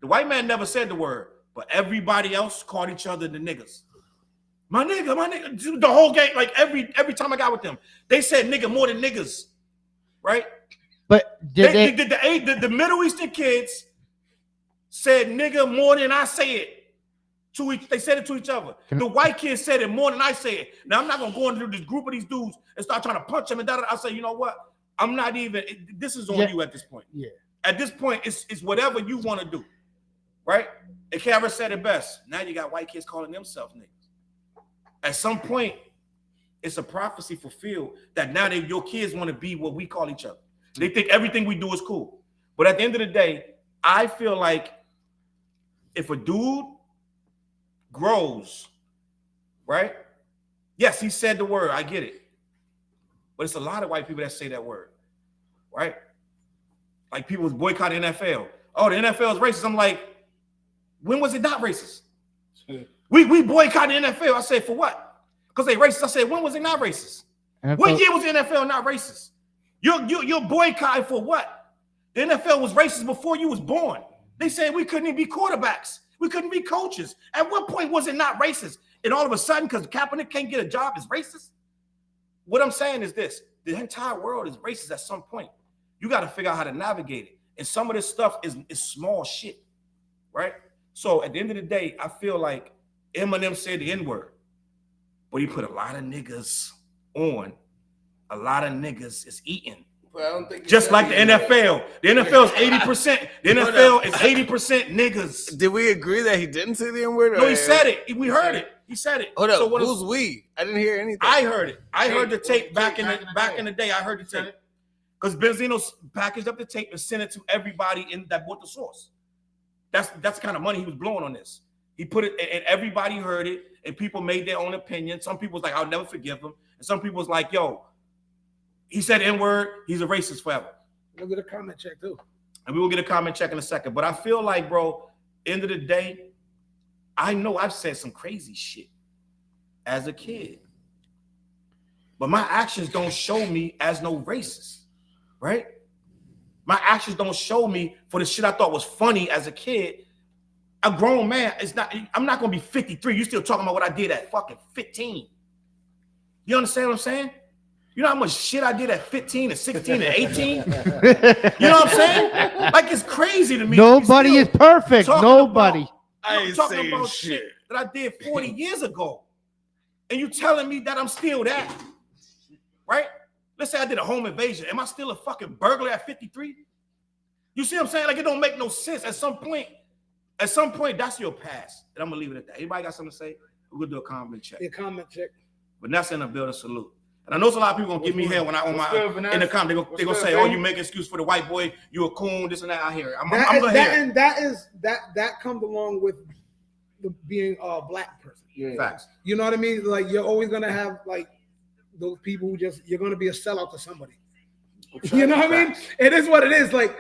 The white man never said the word, but everybody else called each other the niggas. My nigga. The whole game, like every time I got with them, they said nigga more than niggas, right? But the Middle Eastern kids said nigga more than I say it. They said it to each other. The white kids said it more than I say it. Now I'm not gonna go into this group of these dudes and start trying to punch them and da. I say, you know what? I'm not even. This is on you at this point. Yeah. At this point, it's whatever you want to do, right? And Kara said it best. Now you got white kids calling themselves niggas. At some point, it's a prophecy fulfilled that now your kids want to be what we call each other. They think everything we do is cool. But at the end of the day, I feel like if a dude grows, right? Yes, he said the word. I get it. But it's a lot of white people that say that word, right? Like people was boycotting NFL. Oh, the NFL is racist. I'm like, when was it not racist? We boycotted the NFL. I said, for what? Because they racist. I said, when was it not racist? What year was the NFL not racist? You're boycotting for what? The NFL was racist before you was born. They said we couldn't even be quarterbacks. We couldn't be coaches. At what point was it not racist? And all of a sudden, because Kaepernick can't get a job, is racist? What I'm saying is this. The entire world is racist at some point. You got to figure out how to navigate it. And some of this stuff is small shit, right? So at the end of the day, I feel like Eminem said the N-word, but he put a lot of niggas on. A lot of niggas is eating. But I don't think just like the NFL. The NFL is 80%. The NFL is 80% niggas. Did we agree that he didn't say the N-word? No, he said it. We heard it. He said it. Hold up. Who's we? I didn't hear anything. I heard it. I heard the tape back in the day. I heard the tape. Because Benzino packaged up the tape and sent it to everybody that bought the source. That's the kind of money he was blowing on this. He put it, and everybody heard it, and people made their own opinion. Some people was like, I'll never forgive him. And some people was like, yo, he said N-word, he's a racist forever. We'll get a comment check too. And we will get a comment check in a second. But I feel like, bro, end of the day, I know I've said some crazy shit as a kid. But my actions don't show me as no racist, right? My actions don't show me for the shit I thought was funny as a kid. A grown man, I'm not gonna be 53. You still talking about what I did at fucking 15. You understand what I'm saying? You know how much shit I did at 15 and 16 and 18? You know what I'm saying? Like, it's crazy to me. Nobody is perfect. Nobody. I'm talking about shit that I did 40 years ago. And you telling me that I'm still that, right? Let's say I did a home invasion. Am I still a fucking burglar at 53? You see what I'm saying? Like, it don't make no sense. At some point, that's your past. And I'm going to leave it at that. Anybody got something to say? We're going to do a comment check. Yeah, comment check. Vanessa in the building, salute. And I know a lot of people gonna give me hell when I on my in the comment. They gonna say, "Oh, you make excuse for the white boy. You a coon, this and that." I hear it. I'm gonna hear it. And that comes along with being a black person. Yeah. Facts. You know what I mean? Like, you're always gonna have like those people who you're gonna be a sellout to somebody. You know what I mean? It is what it is. Like,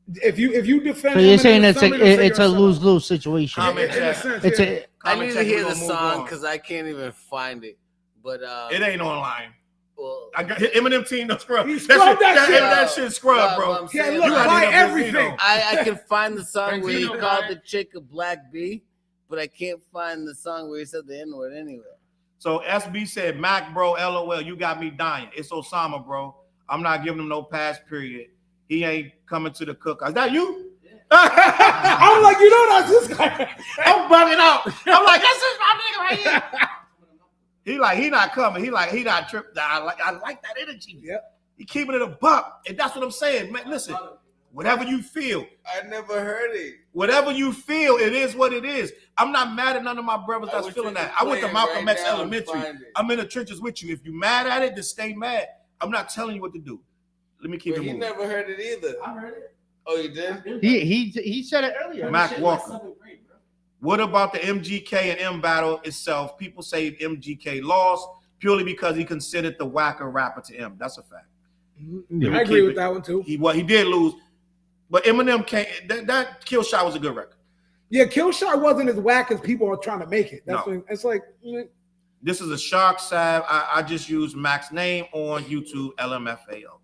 if you defend. So you're saying it's a lose-lose situation. I need to hear the song because I can't even find it. But it ain't online. Well, I got Eminem team the scrub. That shit scrub, bro. Yeah, look, buy everything. I can find the song where he called the chick a black bee, but I can't find the song where he said the N-word anywhere. So SB said, Mac, bro, LOL, you got me dying. It's Osama, bro. I'm not giving him no pass, period. He ain't coming to the cook. Is that you? Yeah. I'm like, you know, that's this guy. I'm bugging out. I'm like, that's just my nigga right here. He not coming. He not tripped. I like that energy. Yeah. He keeping it a buck. And that's what I'm saying. Man, listen, whatever you feel. I never heard it. Whatever you feel, it is what it is. I'm not mad at none of my brothers that's feeling that. I went to Malcolm X Elementary. I'm in the trenches with you. If you mad at it, then stay mad. I'm not telling you what to do. Let me keep it moving. He never heard it either. I heard it. Oh, you did? He said it earlier. Mac Walker. What about the MGK and M battle itself? People say MGK lost purely because he considered the whacker rapper to M. That's a fact. I agree with that one too. He did lose, but Eminem can't. That Kill Shot was a good record. Yeah, Kill Shot wasn't as whack as people are trying to make it. That's when, it's like. This is a shark salve. I just used Mac's name on YouTube, LMFAO.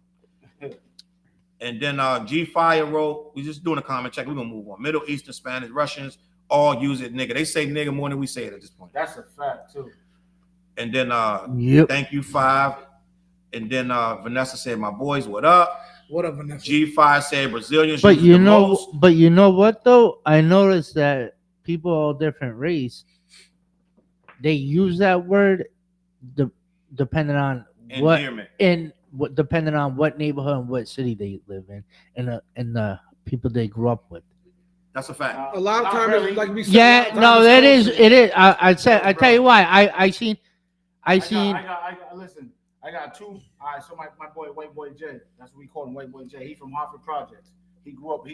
And then G Fire wrote, we just doing a comment check. We're gonna move on. Middle Eastern, Spanish, Russians. All use it, nigga. They say nigga more than we say it at this point. That's a fact too. And then thank you, 5. And then Vanessa said, my boys, what up? What up, Vanessa? G5 said Brazilians. But you know what though? I noticed that people of different race, they use that word depending on depending on what neighborhood and what city they live in and the people they grew up with. That's a fact. A lot of times, really. like we said. Yeah, no, it is. I tell you why. I seen. Listen, I got two. All right, so my boy, White Boy J. That's what we call him, White Boy J. He from Hartford Projects. He grew up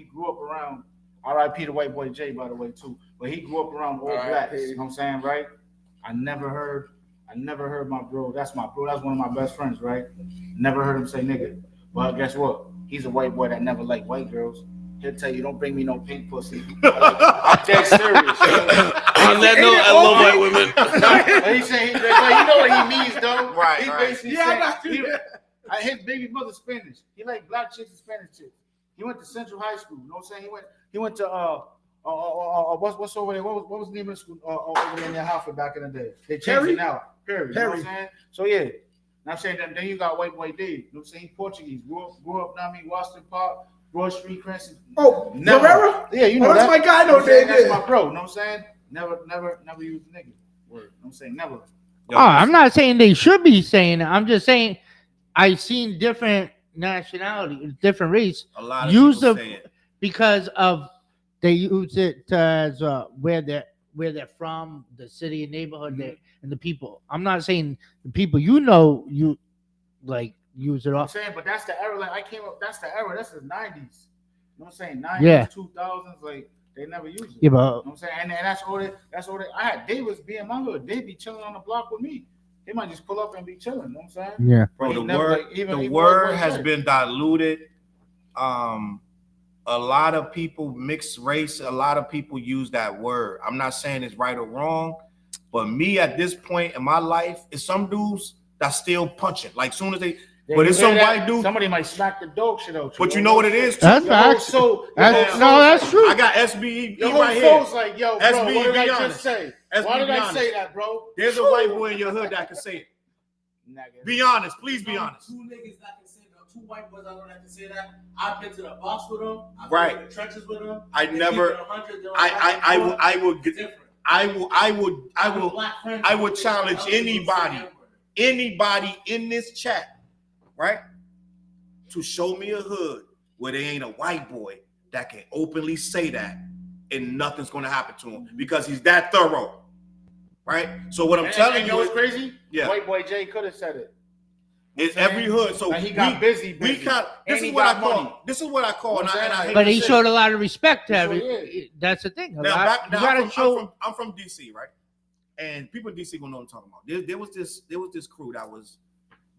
around. R.I.P. to White Boy J, by the way, too. But he grew up around all blacks. You know what I'm saying, right? I never heard my bro. That's my bro. That's one of my best friends, right? Never heard him say nigga. But guess what? He's a white boy that never liked white girls. He'll tell you, don't bring me no pink pussy. I'm dead serious. On that note, I love white women. He's saying, you know what he means, though. Right, He right. basically Yeah, saying, his baby mother's Spanish. He like black chicks and Spanish chicks. He went to Central High School. You know what I'm saying? He went to what's over there? What was the name of the school over there in their Halford back in the day? They changed it now. Perry. You know what I'm saying? So yeah. And I'm saying that then you got white boy Dave. You know what I'm saying? He Portuguese. Grew up, I mean, Washington Park, Broad Street, Cranston. Oh, Herrera? Yeah, you know that's my guy. No, Dave. That's my bro. You know what I'm saying? Never use a nigga. Word. You know what I'm saying? Never. I'm not saying they should be saying it. I'm just saying I've seen different nationality, different race A lot of use people the say it. because of they use it as where they're from, the city and neighborhood, and the people. I'm not saying the people you like use it I'm off. saying, but that's the era. Like I came up, that's the era. That's the 90s. You know what I'm saying? 90s, Yeah. 2000s. Like they never used it. Yeah, You know but what I'm saying? And that's all they. I had Davis be in my hood. They be chilling on the block with me. They might just pull up and be chilling. You know what I'm saying? yeah. Bro, He the never, word, like, even the he word was has right. been diluted. A lot of people mix race. A lot of people use that word. I'm not saying it's right or wrong, but me at this point in my life, is some dudes that still punching. Like soon as they, but it's some white dude. Somebody might smack the dog shit out. But you know what it is? Too? That's Your whole facts. soul- That's like, true. I got SBE Your whole right here. soul's like, yo, bro, SB, what did be I honest. just say? SB, Why did be I honest. say that, bro? There's a white boy in your hood that can say it. Be honest, please be honest. Two niggas that can say that. Two white boys I know that can say that. I've been to the box with them. I've Right. been in the trenches with them. I They never. keep it 100, they're I like, would. different. I would challenge anybody in this chat, right, to show me a hood where there ain't a white boy that can openly say that and nothing's gonna happen to him because he's that thorough, right? So what I'm telling you know what's crazy? Yeah. White boy Jay could have said it. It's every hood. So and he got busy. We got. This is what I call. This is what I call. And I hate But to he say showed it. a lot of respect to He every. sure did. That's the thing. Now, I'm show. from DC, right? And people in DC gonna know what I'm talking about. There was this crew that was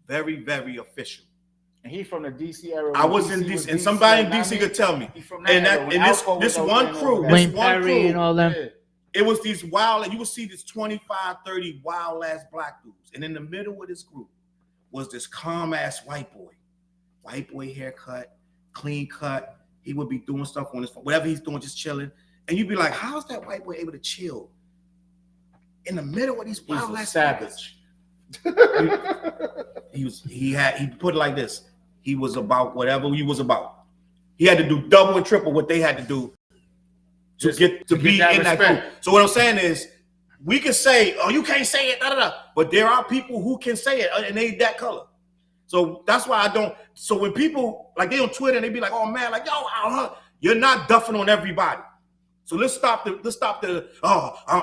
very, very official. And he from the DC era. I was in DC, and somebody in DC could tell me. He from that And era, that when and Alpha this was one over crew, and Wayne this one Perry and crew, all them. Yeah. it was these wild. You would see this 25, 30 wild ass black dudes, and in the middle of this group was this calm ass white boy haircut, clean cut. He would be doing stuff on his phone, whatever he's doing, just chilling. And you'd be like, how's that white boy able to chill in the middle of these He's wild a ass savage. he put it like this. He was about whatever he was about. He had to do double and triple what they had to do to get be that in that respect. group. So what I'm saying is, we can say, "Oh, you can't say it," da, da, da. But there are people who can say it, and they that color. So that's why I don't. So when people like they on Twitter and they be like, "Oh man, like yo, you're not duffing on everybody." So let's stop the.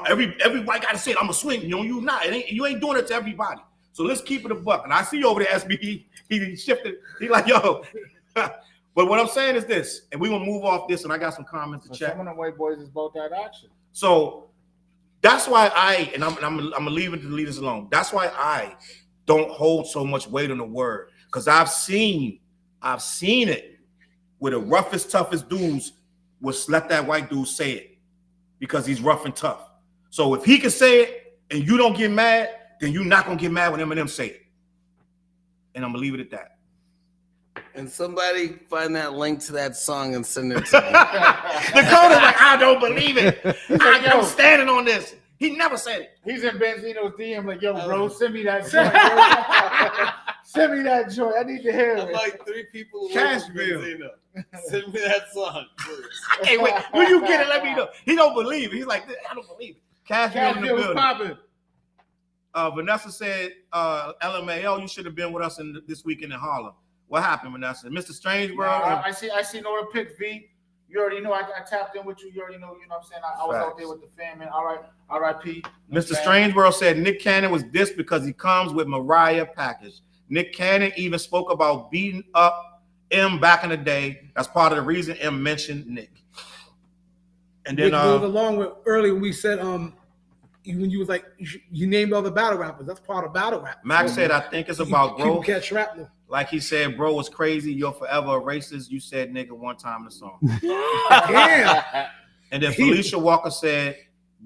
Every white guy to say it, I'm a swing. You know, you ain't doing it to everybody. So let's keep it a buck. And I see you over there, SB. He shifted. He like yo. But what I'm saying is this, and we're gonna move off this, and I got some comments to check. Some of the white boys is about that action. So that's why I'm gonna leave it to the leaders alone. That's why I don't hold so much weight on the word, because I've seen it where the roughest, toughest dudes will let that white dude say it because he's rough and tough. So if he can say it and you don't get mad, then you're not gonna get mad when Eminem say it. And I'm gonna leave it at that. And somebody find that link to that song and send it to me. Dakota's like, I don't believe it. I'm standing on this. He never said it. He's in Benzino's DM like, yo, bro, send me that joint. Bro. Send me that joint. I need to hear I'm it. like 3 people. Cashville. Send me that song. I can't wait. When you get it, let me know. He don't believe it. He's like, I don't believe it. Cashville in the Cashville was building. popping. Vanessa said, LMAO, you should have been with us this weekend in Harlem. What happened, Vanessa? Mr. Strange, bro? I see no pics, V. You already know I tapped in with you. You already know, what I'm saying? I was out there with the fam, man. All right, R.I.P. Mr. Strangeborough said Nick Cannon was dissed because he comes with Mariah package. Nick Cannon even spoke about beating up M back in the day. That's part of the reason M mentioned Nick. And then Which goes along with earlier when we said when you was like you named all the battle rappers. That's part of battle rap. Max said, I think it's about People growth. catch shrapnel. Like he said, bro, it's crazy. You're forever a racist. You said nigga one time in the song. Damn. And then Felicia Walker said,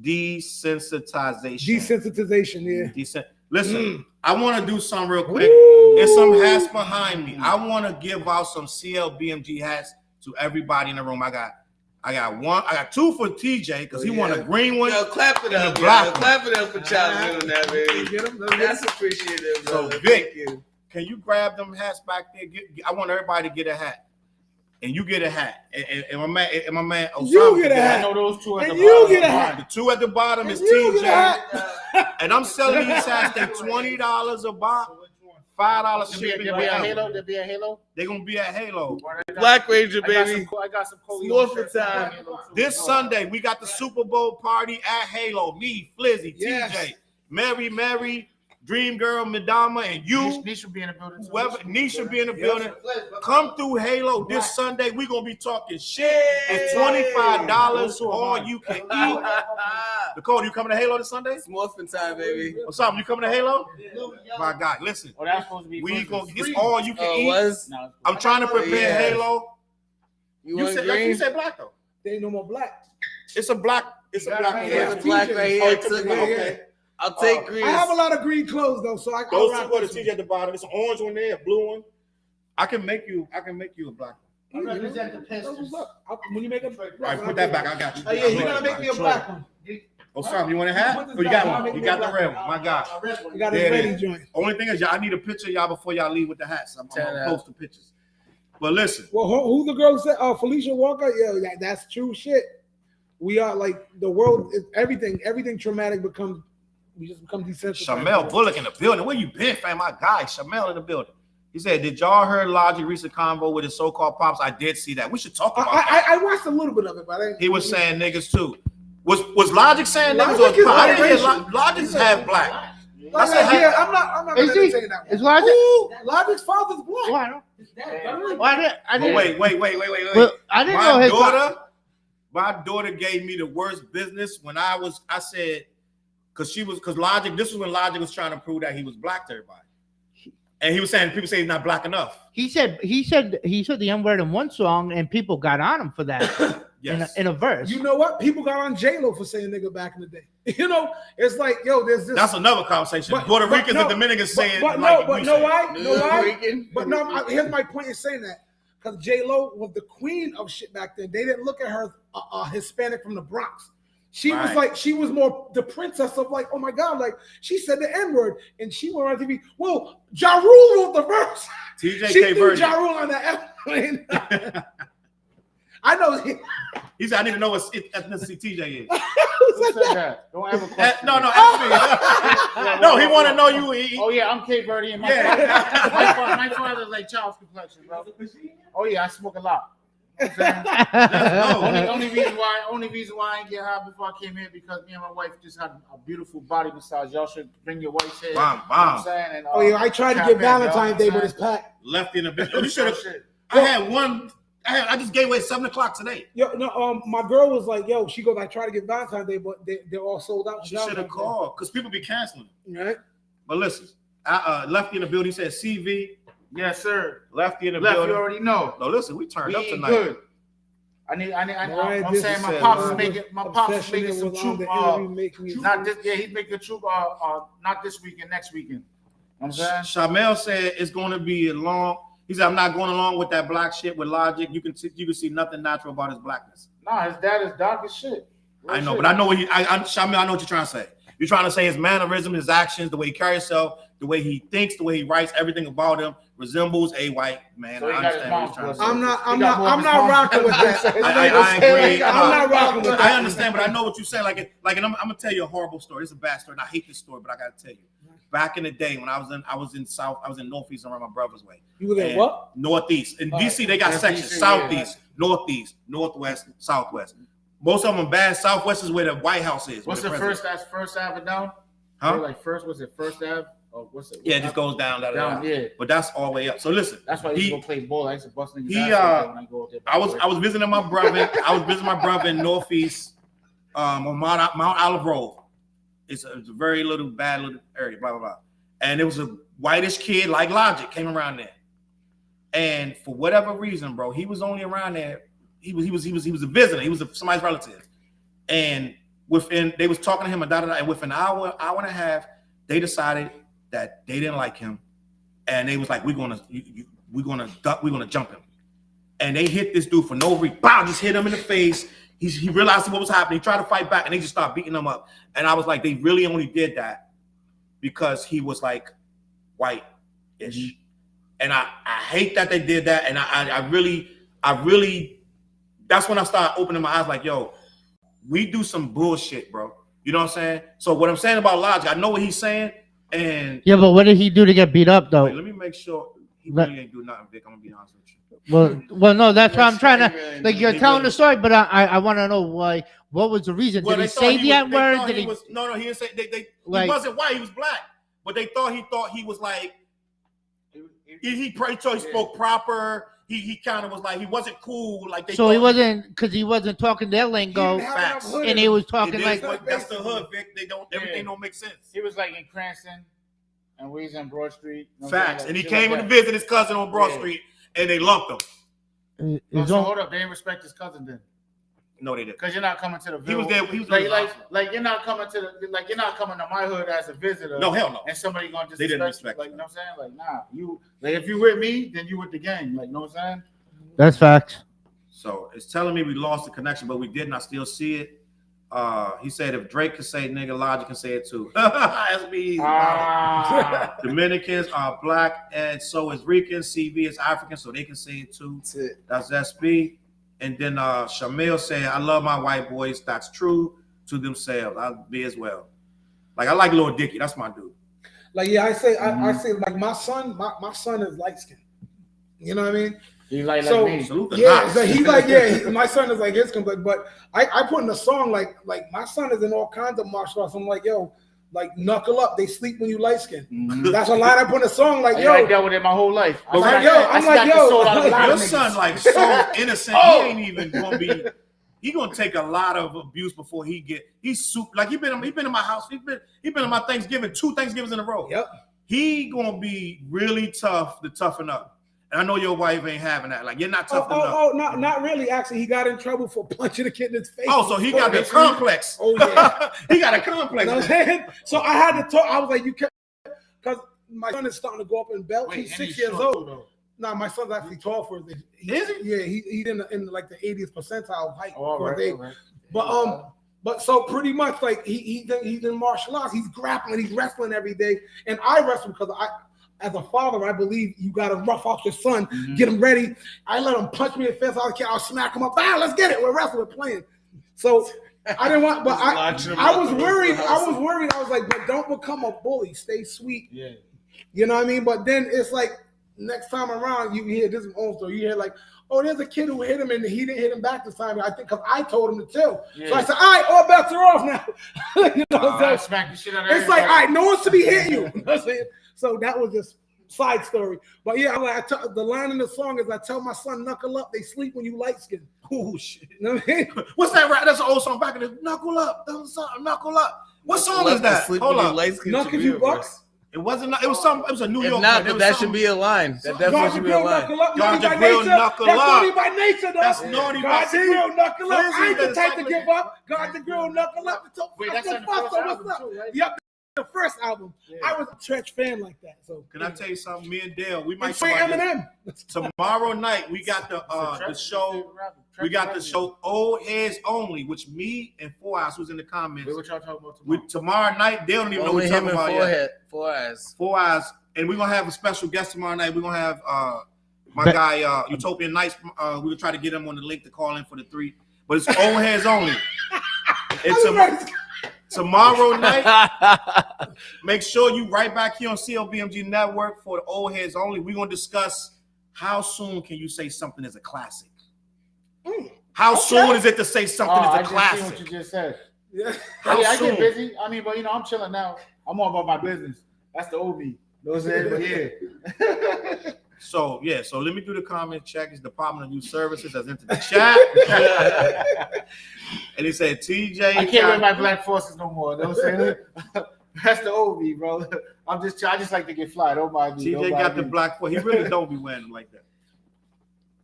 Desensitization. Desensitization, yeah. Listen, I want to do something real quick. There's some hats behind me. I want to give out some CLBMG hats to everybody in the room. I got two for TJ because he want a green one. Yo, clap it up, clap it up for challenging on that, baby. That's appreciative, brother. So Vic, can you grab them hats back there? I want everybody to get a hat. And you get a hat. And my man Osama, you get a hat. I know those two at and the you bottom. get a hat. The two at the bottom is you get a TJ. hat. And I'm selling these hats. They $20 a box. $5 shipping. There be a Halo. There be a Halo. They're gonna be at Halo. Black Ranger, baby. I got some More for time. This Sunday, we got the Super Bowl party at Halo. Me, Flizzy, Yes. TJ, Mary, Dream Girl, Madama, and you. Niche will be in the building. Too. Whoever Nisha be in the building. Come through Halo this Sunday. We're gonna be talking shit. It's $25 all you can eat. Dakota, you coming to Halo this Sunday? It's morphin' time, baby. What's up? You coming to Halo? My God, listen. Oh, that's supposed to be. We gonna it's all you can eat. Was No, I'm trying to prepare Yeah. Halo. you You want said green? you said black though. There ain't no more black. It's a black. It's a black. Yeah, one. the black right here. Oh, Took yeah, me. yeah. I'll take green. I have a lot of green clothes though, so I can Those rock two are the this one. TJ at the bottom. It's an orange one there, a blue one. I can make you a black one. I represent the Pistons. When you make a All right, put that back. I got you. Oh yeah, you're gonna make me a black one. Oh, Sam, you want a hat? Oh, you got one. You got the red one. My God. You got a There it ready is. joint. Only thing is, I need a picture of y'all before y'all leave with the hats. I'm gonna 10 post the pictures. But listen, Well, who the girl said? Felicia Walker. Yeah, that's true shit. We are like the world. Everything traumatic becomes. We just become desensitized. Shamel Bullock in the building. Where you been, fam? My guy, Shamel in the building. He said, "Did y'all hear Logic recent convo with his so-called pops?" I did see that. We should talk about that. I watched a little bit of it, but I didn't. He was saying niggas too. Was Logic saying niggas Logic or is I didn't hear biracial. Logic's half black. Like, That's a yeah, I'm not gonna Is he? entertain that one. It's Logic. Logic's father's black. Why? I But didn't. wait. Well, I didn't know his. My daughter gave me the worst business when I said, because Logic, this was when Logic was trying to prove that he was black to everybody. And he was saying, people say he's not black enough. He said the N-word in one song, and people got on him for that. Yes. in a verse. You know what? People got on J-Lo for saying nigga back in the day. You know, it's like, yo, there's this. That's another conversation. Puerto Ricans and Dominicans saying But like no, we know say. why? New Know why? Rican. But no, here's my point in saying that. Because J-Lo was the queen of shit back then. They didn't look at her Hispanic from the Bronx. She was Right. like, she was more the princess of like, oh my God, like she said the N-word and she went on TV. Well, Ja Rule wrote the verse. TJ She K threw Virgin. Ja Rule on the airplane. I know. He said, I need to know what ethnicity TJ is. Who said that? Don't ever question. No, me. ask me. No, he want to know you. Oh yeah, I'm Cape Verde and my Yeah. my father's like child's complexion, bro. Oh yeah, I smoke a lot. You know what I'm saying? No. Only reason why I didn't get high before I came here because me and my wife just had a beautiful body massage. Y'all should bring your wife's here. Bam, You know what I'm bam. saying? And, Oh yeah, I tried to tap get in, y'all, Valentine's Day, you know but it's packed. Left in a bit. You what should I'm have. saying? I had one. I just gave away 7 o'clock today. Yo, no, my girl was like, yo, she goes, I tried to get Valentine's Day, but they're all sold out. She should have called because people be canceling. Right? But listen, Lefty in the building said CV. Yes, sir. Lefty in the Left, you building. already know. No, listen, we turned We up eat tonight. good. I'm This saying is my sad, pops man. is making some troop. Not this. Yeah, he's making a troop. Not this weekend. Next weekend. You know what I'm saying. Shamel said it's going to be a long. He said I'm not going along with that black shit with Logic. You can see nothing natural about his blackness. Nah, his dad is dark as shit. Real I know, shit. but I know what Shamel, I know what you're trying to say. You're trying to say his mannerism, his actions, the way he carries himself, the way he thinks, the way he writes, everything about him resembles a white man. So he I got his understand what mom's you're trying to say. I'm not rocking with that. I agree. I'm not rocking with that. I understand, but I know what you're saying. And I'm gonna tell you a horrible story. It's a bad story, and I hate this story, but I gotta tell you. Back in the day when I was in Northeast around my brother's way. You were in what? Northeast. In DC, they got Yeah, sections: DC, Southeast, Northeast, Northwest, Southwest. Most of them bad. Southwest is where the White House is. What's the first? That's First Ave down. Huh? Like first, was it First Ave? Or what's it? Yeah, it just goes down. down. Yeah, But that's all the way up. So listen, that's why I used to go play ball. I used to bust niggas' he, ass when I go out there. I was visiting my brother. I was visiting my brother in Northeast, on Mount Olive Grove. It's a very bad little area. Blah blah blah. And there was a whitish kid like Logic came around there, and for whatever reason, bro, he was only around there. He was a visitor. He was somebody's relative, and they was talking to him and within an hour and a half, they decided that they didn't like him, and they was like, we're gonna jump him, and they hit this dude for no reason. Bow, just hit him in the face. He realized what was happening. He tried to fight back, and they just started beating him up. And I was like, they really only did that because he was like white-ish, and I hate that they did that. And I really, that's when I started opening my eyes. Like, yo, we do some bullshit, bro. You know what I'm saying? So what I'm saying about Logic, I know what he's saying. And yeah, but what did he do to get beat up though? Wait, let me make sure he really ain't do nothing, Vic. I'm gonna be honest with you. Well, no, that's what I'm trying to. Like, you're telling the story, but I want to know why. What was the reason? Did he say the N word? No, he didn't say. He wasn't white. He was black. But they thought he was like. He spoke proper. He kind of was like he wasn't cool. Like they. So he wasn't because he wasn't talking their lingo. Facts. And he was talking like that's the hood, Vic. Everything don't make sense. He was like in Cranston, and we was on Broad Street. Facts. And he came to visit his cousin on Broad Street. And they lumped him. So hold up, they didn't respect his cousin then. No, they didn't. Because you're not coming to the village. He was there. He was like you're not coming to you're not coming to my hood as a visitor. No, hell no. And somebody gonna just they didn't respect you. Like, you know what I'm saying? Like, nah, you like if you with me, then you with the gang. Like, you know what I'm saying? That's facts. So it's telling me we lost the connection, but we didn't. I still see it. He said if Drake can say nigga, Logic can say it too. SB. Dominicans are black, and so is Rican. CV is African, so they can say it too. That's SB. And then Shamil said, I love my white boys. That's true to themselves. I'll be as well. Like I like Lil Dicky. That's my dude. Like I say like my son is light skinned. You know what I mean? He's like me. Yeah, so he's like, my son is like his complex. But I put in a song like my son is in all kinds of martial arts. I'm like, yo, like knuckle up. They sleep when you light skin. Mm-hmm. That's a line I put in a song like, yo. I dealt with it my whole life. I'm like, yo. Your son like so innocent. He ain't even gonna be. He gonna take a lot of abuse before he's super. Like he been in my house. He been in my Thanksgiving 2 Thanksgivings in a row. Yep. He gonna be really tough to toughen up. And I know your wife ain't having that. Like, you're not tough enough. Oh, not really. Actually, he got in trouble for punching a kid in his face. Oh, so he got the complex. Oh, yeah. He got a complex. You know what I'm saying? So I had to talk. I was like, you can't. Because my son is starting to go up in belt. He's 6 years old. No, my son's actually tall for his age. Is he? Yeah, he's in like the 80th percentile of height for his age. Right. But so pretty much like he's in martial arts. He's grappling. He's wrestling every day. And I wrestle because as a father, I believe you got to rough off your son, get him ready. I let him punch me in the face. I'll smack him up. Let's get it. We're wrestling. We're playing. So I didn't want, but I was worried. I was like, but don't become a bully. Stay sweet. Yeah. You know what I mean? But then it's like next time around, you hear this own story. You hear like, oh, there's a kid who hit him and he didn't hit him back this time. I think because I told him to chill. Yeah. So I said, all right, all bets are off now. You know, I smack the shit out of it's like, all right, no one's to be hitting you. You know what I'm saying? So that was just side story. But yeah, the line in the song is I tell my son, knuckle up, they sleep when you light skin. Oh shit. You know what I mean? What's that right? That's an old song back in the knuckle up. Knuckle up. What song is that? Hold up. Knuckle you bucks. It wasn't. It was a New York. Not, but that should be a line. That definitely should be a line. God's a real knuckle up. That's naughty by nature, though. That's naughty by nature. God's a real knuckle up. I ain't the type to give up. God's a real knuckle up. Wait, that's on the first album too, right? Yep. The first album, I was a Stretch fan like that. So can I tell you something? Me and Dale, we might play Eminem. Tomorrow night we got the show. We got the show Old Heads Only, which me and 4 Eyes who's in the comments. Wait, what y'all talking about tomorrow night? They don't even know what we're talking about yet. 4 Eyes. 4 Eyes, and we're gonna have a special guest tomorrow night. We're gonna have my guy Utopian Nights. We're gonna try to get him on the link to call in for the 3. But it's Old Heads Only. It's tomorrow night. Make sure you right back here on CLBMG Network for the Old Heads Only. We're gonna discuss how soon can you say something is a classic. How soon is it to say something is a classic? I just see what you just said. Yeah. I get busy. I mean, but I'm chilling now. I'm all about my business. That's the old me. You know what I'm saying? But yeah. So let me do the comment check. It's Department of Youth Services has entered the chat. And he said, TJ. I can't wear my black forces no more. You know what I'm saying? That's the old me, bro. I just like to get fly. Don't mind me. TJ got the black force. He really don't be wearing them like that.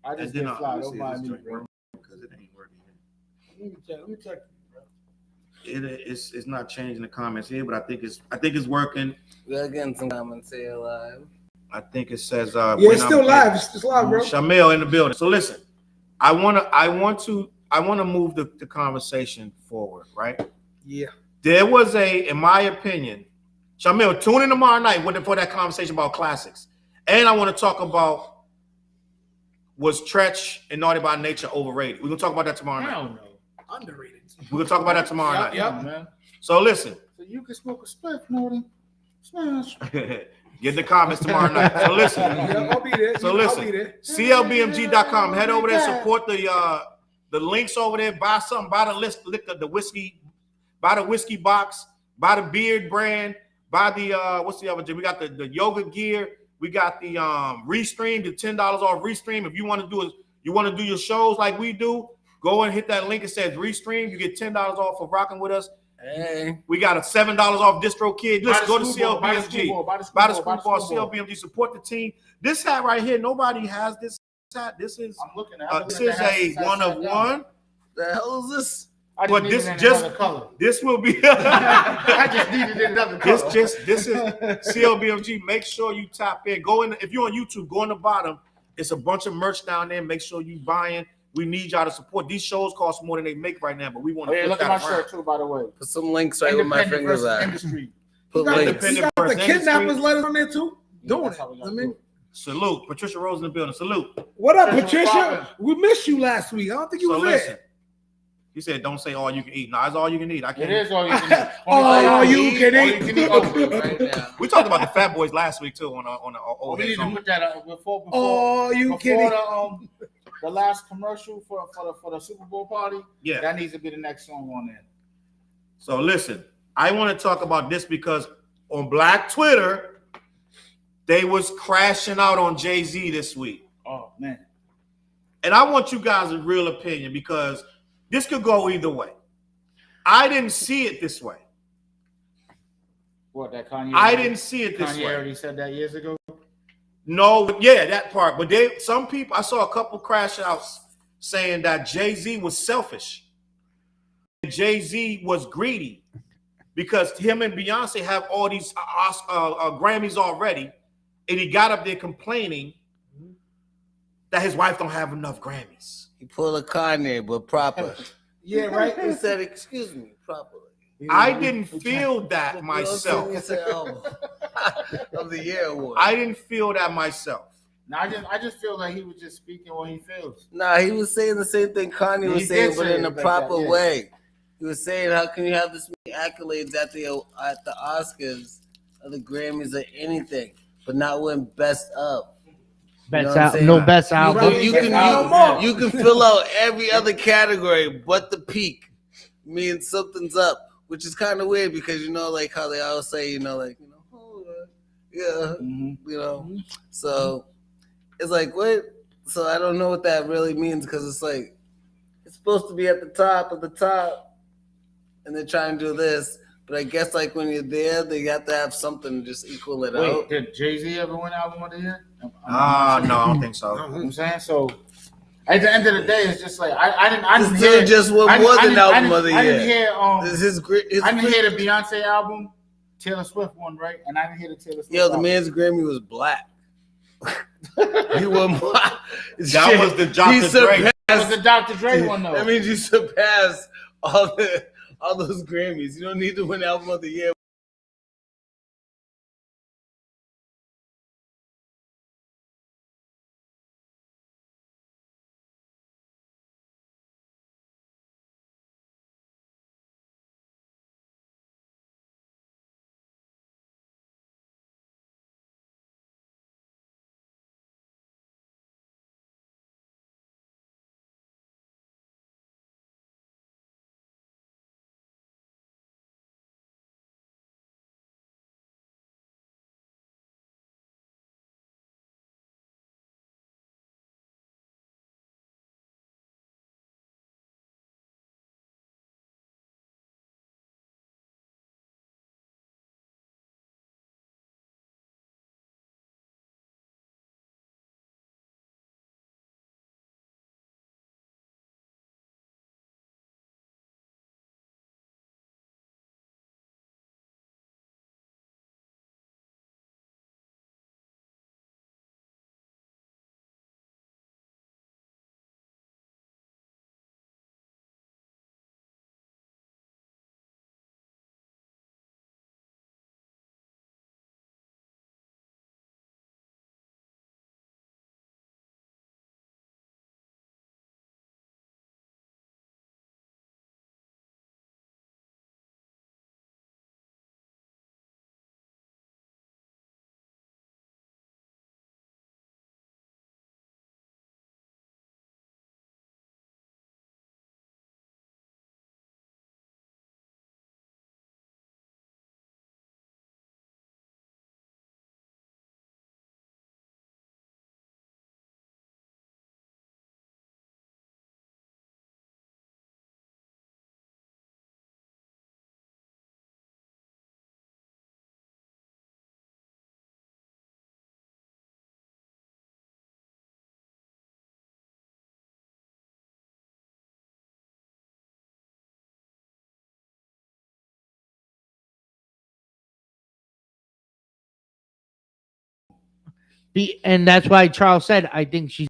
I just get fly. Don't mind me, bro. Because it ain't working. Let me check, bro. It's not changing the comments here, but I think it's working. We're getting some comments here live. I think it says Yeah, it's still live. It's live, bro. Shamil in the building. So listen, I want to move the conversation forward, right? Yeah. There was in my opinion, Shamil, tune in tomorrow night for that conversation about classics. And I want to talk about, was Tretch and Naughty by Nature overrated? We're going to talk about that tomorrow night. Hell no. Underrated. We're going to talk about that tomorrow night. Yep, man. So listen. So you can smoke a spliff, Naughty. Smash. Get in the comments tomorrow night. So listen. Yeah, I'll be there. So listen. I'll be there. CLBMG.com. Head over there, support the links over there. Buy something. Buy the whiskey. Buy the whiskey box. Buy the beard brand. Buy the what's the other? We got the yoga gear. We got the Restream, the $10 off Restream. If you want to do your shows like we do, go and hit that link. It says Restream. You get $10 off for rocking with us. Hey. We got a $7 off DistroKid. Listen, go to CLBMG. Buy the screwball, CLBMG. Support the team. This hat right here, nobody has this hat. This is I'm looking at this is a one of one. The hell is this? But this color. This will be. I just needed another color. This is CLBMG. Make sure you tap in. Go in if you're on YouTube. Go on the bottom. It's a bunch of merch down there. Make sure you buying. We need y'all to support. These shows cost more than they make right now, but we want to. Look at my shirt too, by the way. Put some links right where my fingers at. Industry. Put links. You got the kidnappers letters on there too. Doing it. I mean, salute. Patricia Rose in the building. Salute. What up, Patricia? We missed you last week. I don't think you was there. He said, "Don't say all you can eat." No, it's all you can eat. I can't. It is all you can eat. All you can eat. Right now. We talked about the Fat Boys last week too on the We need to put that up before all you can eat. The last commercial for the Super Bowl party. Yeah, that needs to be the next song on there. So listen, I want to talk about this because on Black Twitter, they was crashing out on Jay-Z this week. Oh man! And I want you guys a real opinion because this could go either way. I didn't see it this way. What, that Kanye? I didn't see it this way. Kanye already said that years ago. No, yeah, that part. But some people, I saw a couple crash outs saying that Jay-Z was selfish. Jay-Z was greedy because him and Beyonce have all these Grammys already, and he got up there complaining that his wife don't have enough Grammys. He pulled a Kanye, but proper. Yeah, right. He said, "Excuse me," properly. I didn't feel that myself. Of the year award. I didn't feel that myself. No, I just feel like he was just speaking what he feels. Nah, he was saying the same thing Kanye was saying, but in a proper way. He was saying, "How can you have this many accolades at the Oscars or the Grammys or anything, but not win Best of?" Best album, no best album. You can fill out every other category, but the peak means something's up, which is kind of weird because like how they always say, So it's like what? So I don't know what that really means because it's like it's supposed to be at the top of the top, and they're trying to do this. But I guess like when you're there, they have to have something to just equal it out. Did Jay-Z ever win Album of the Year? No, I don't think so. You know what I'm saying? So at the end of the day, it's just like I didn't Still hear just won more than Album of the Year. I didn't hear I didn't hear the Beyonce album. Taylor Swift one, right? And I didn't hear the Taylor Swift. Yo, the man's Grammy was black. He won more. That was the Dr. Dre. That was the Dr. Dre one, though. That means you surpassed all those Grammys. You don't need to win Album of the Year. And that's why Charles said, I think she's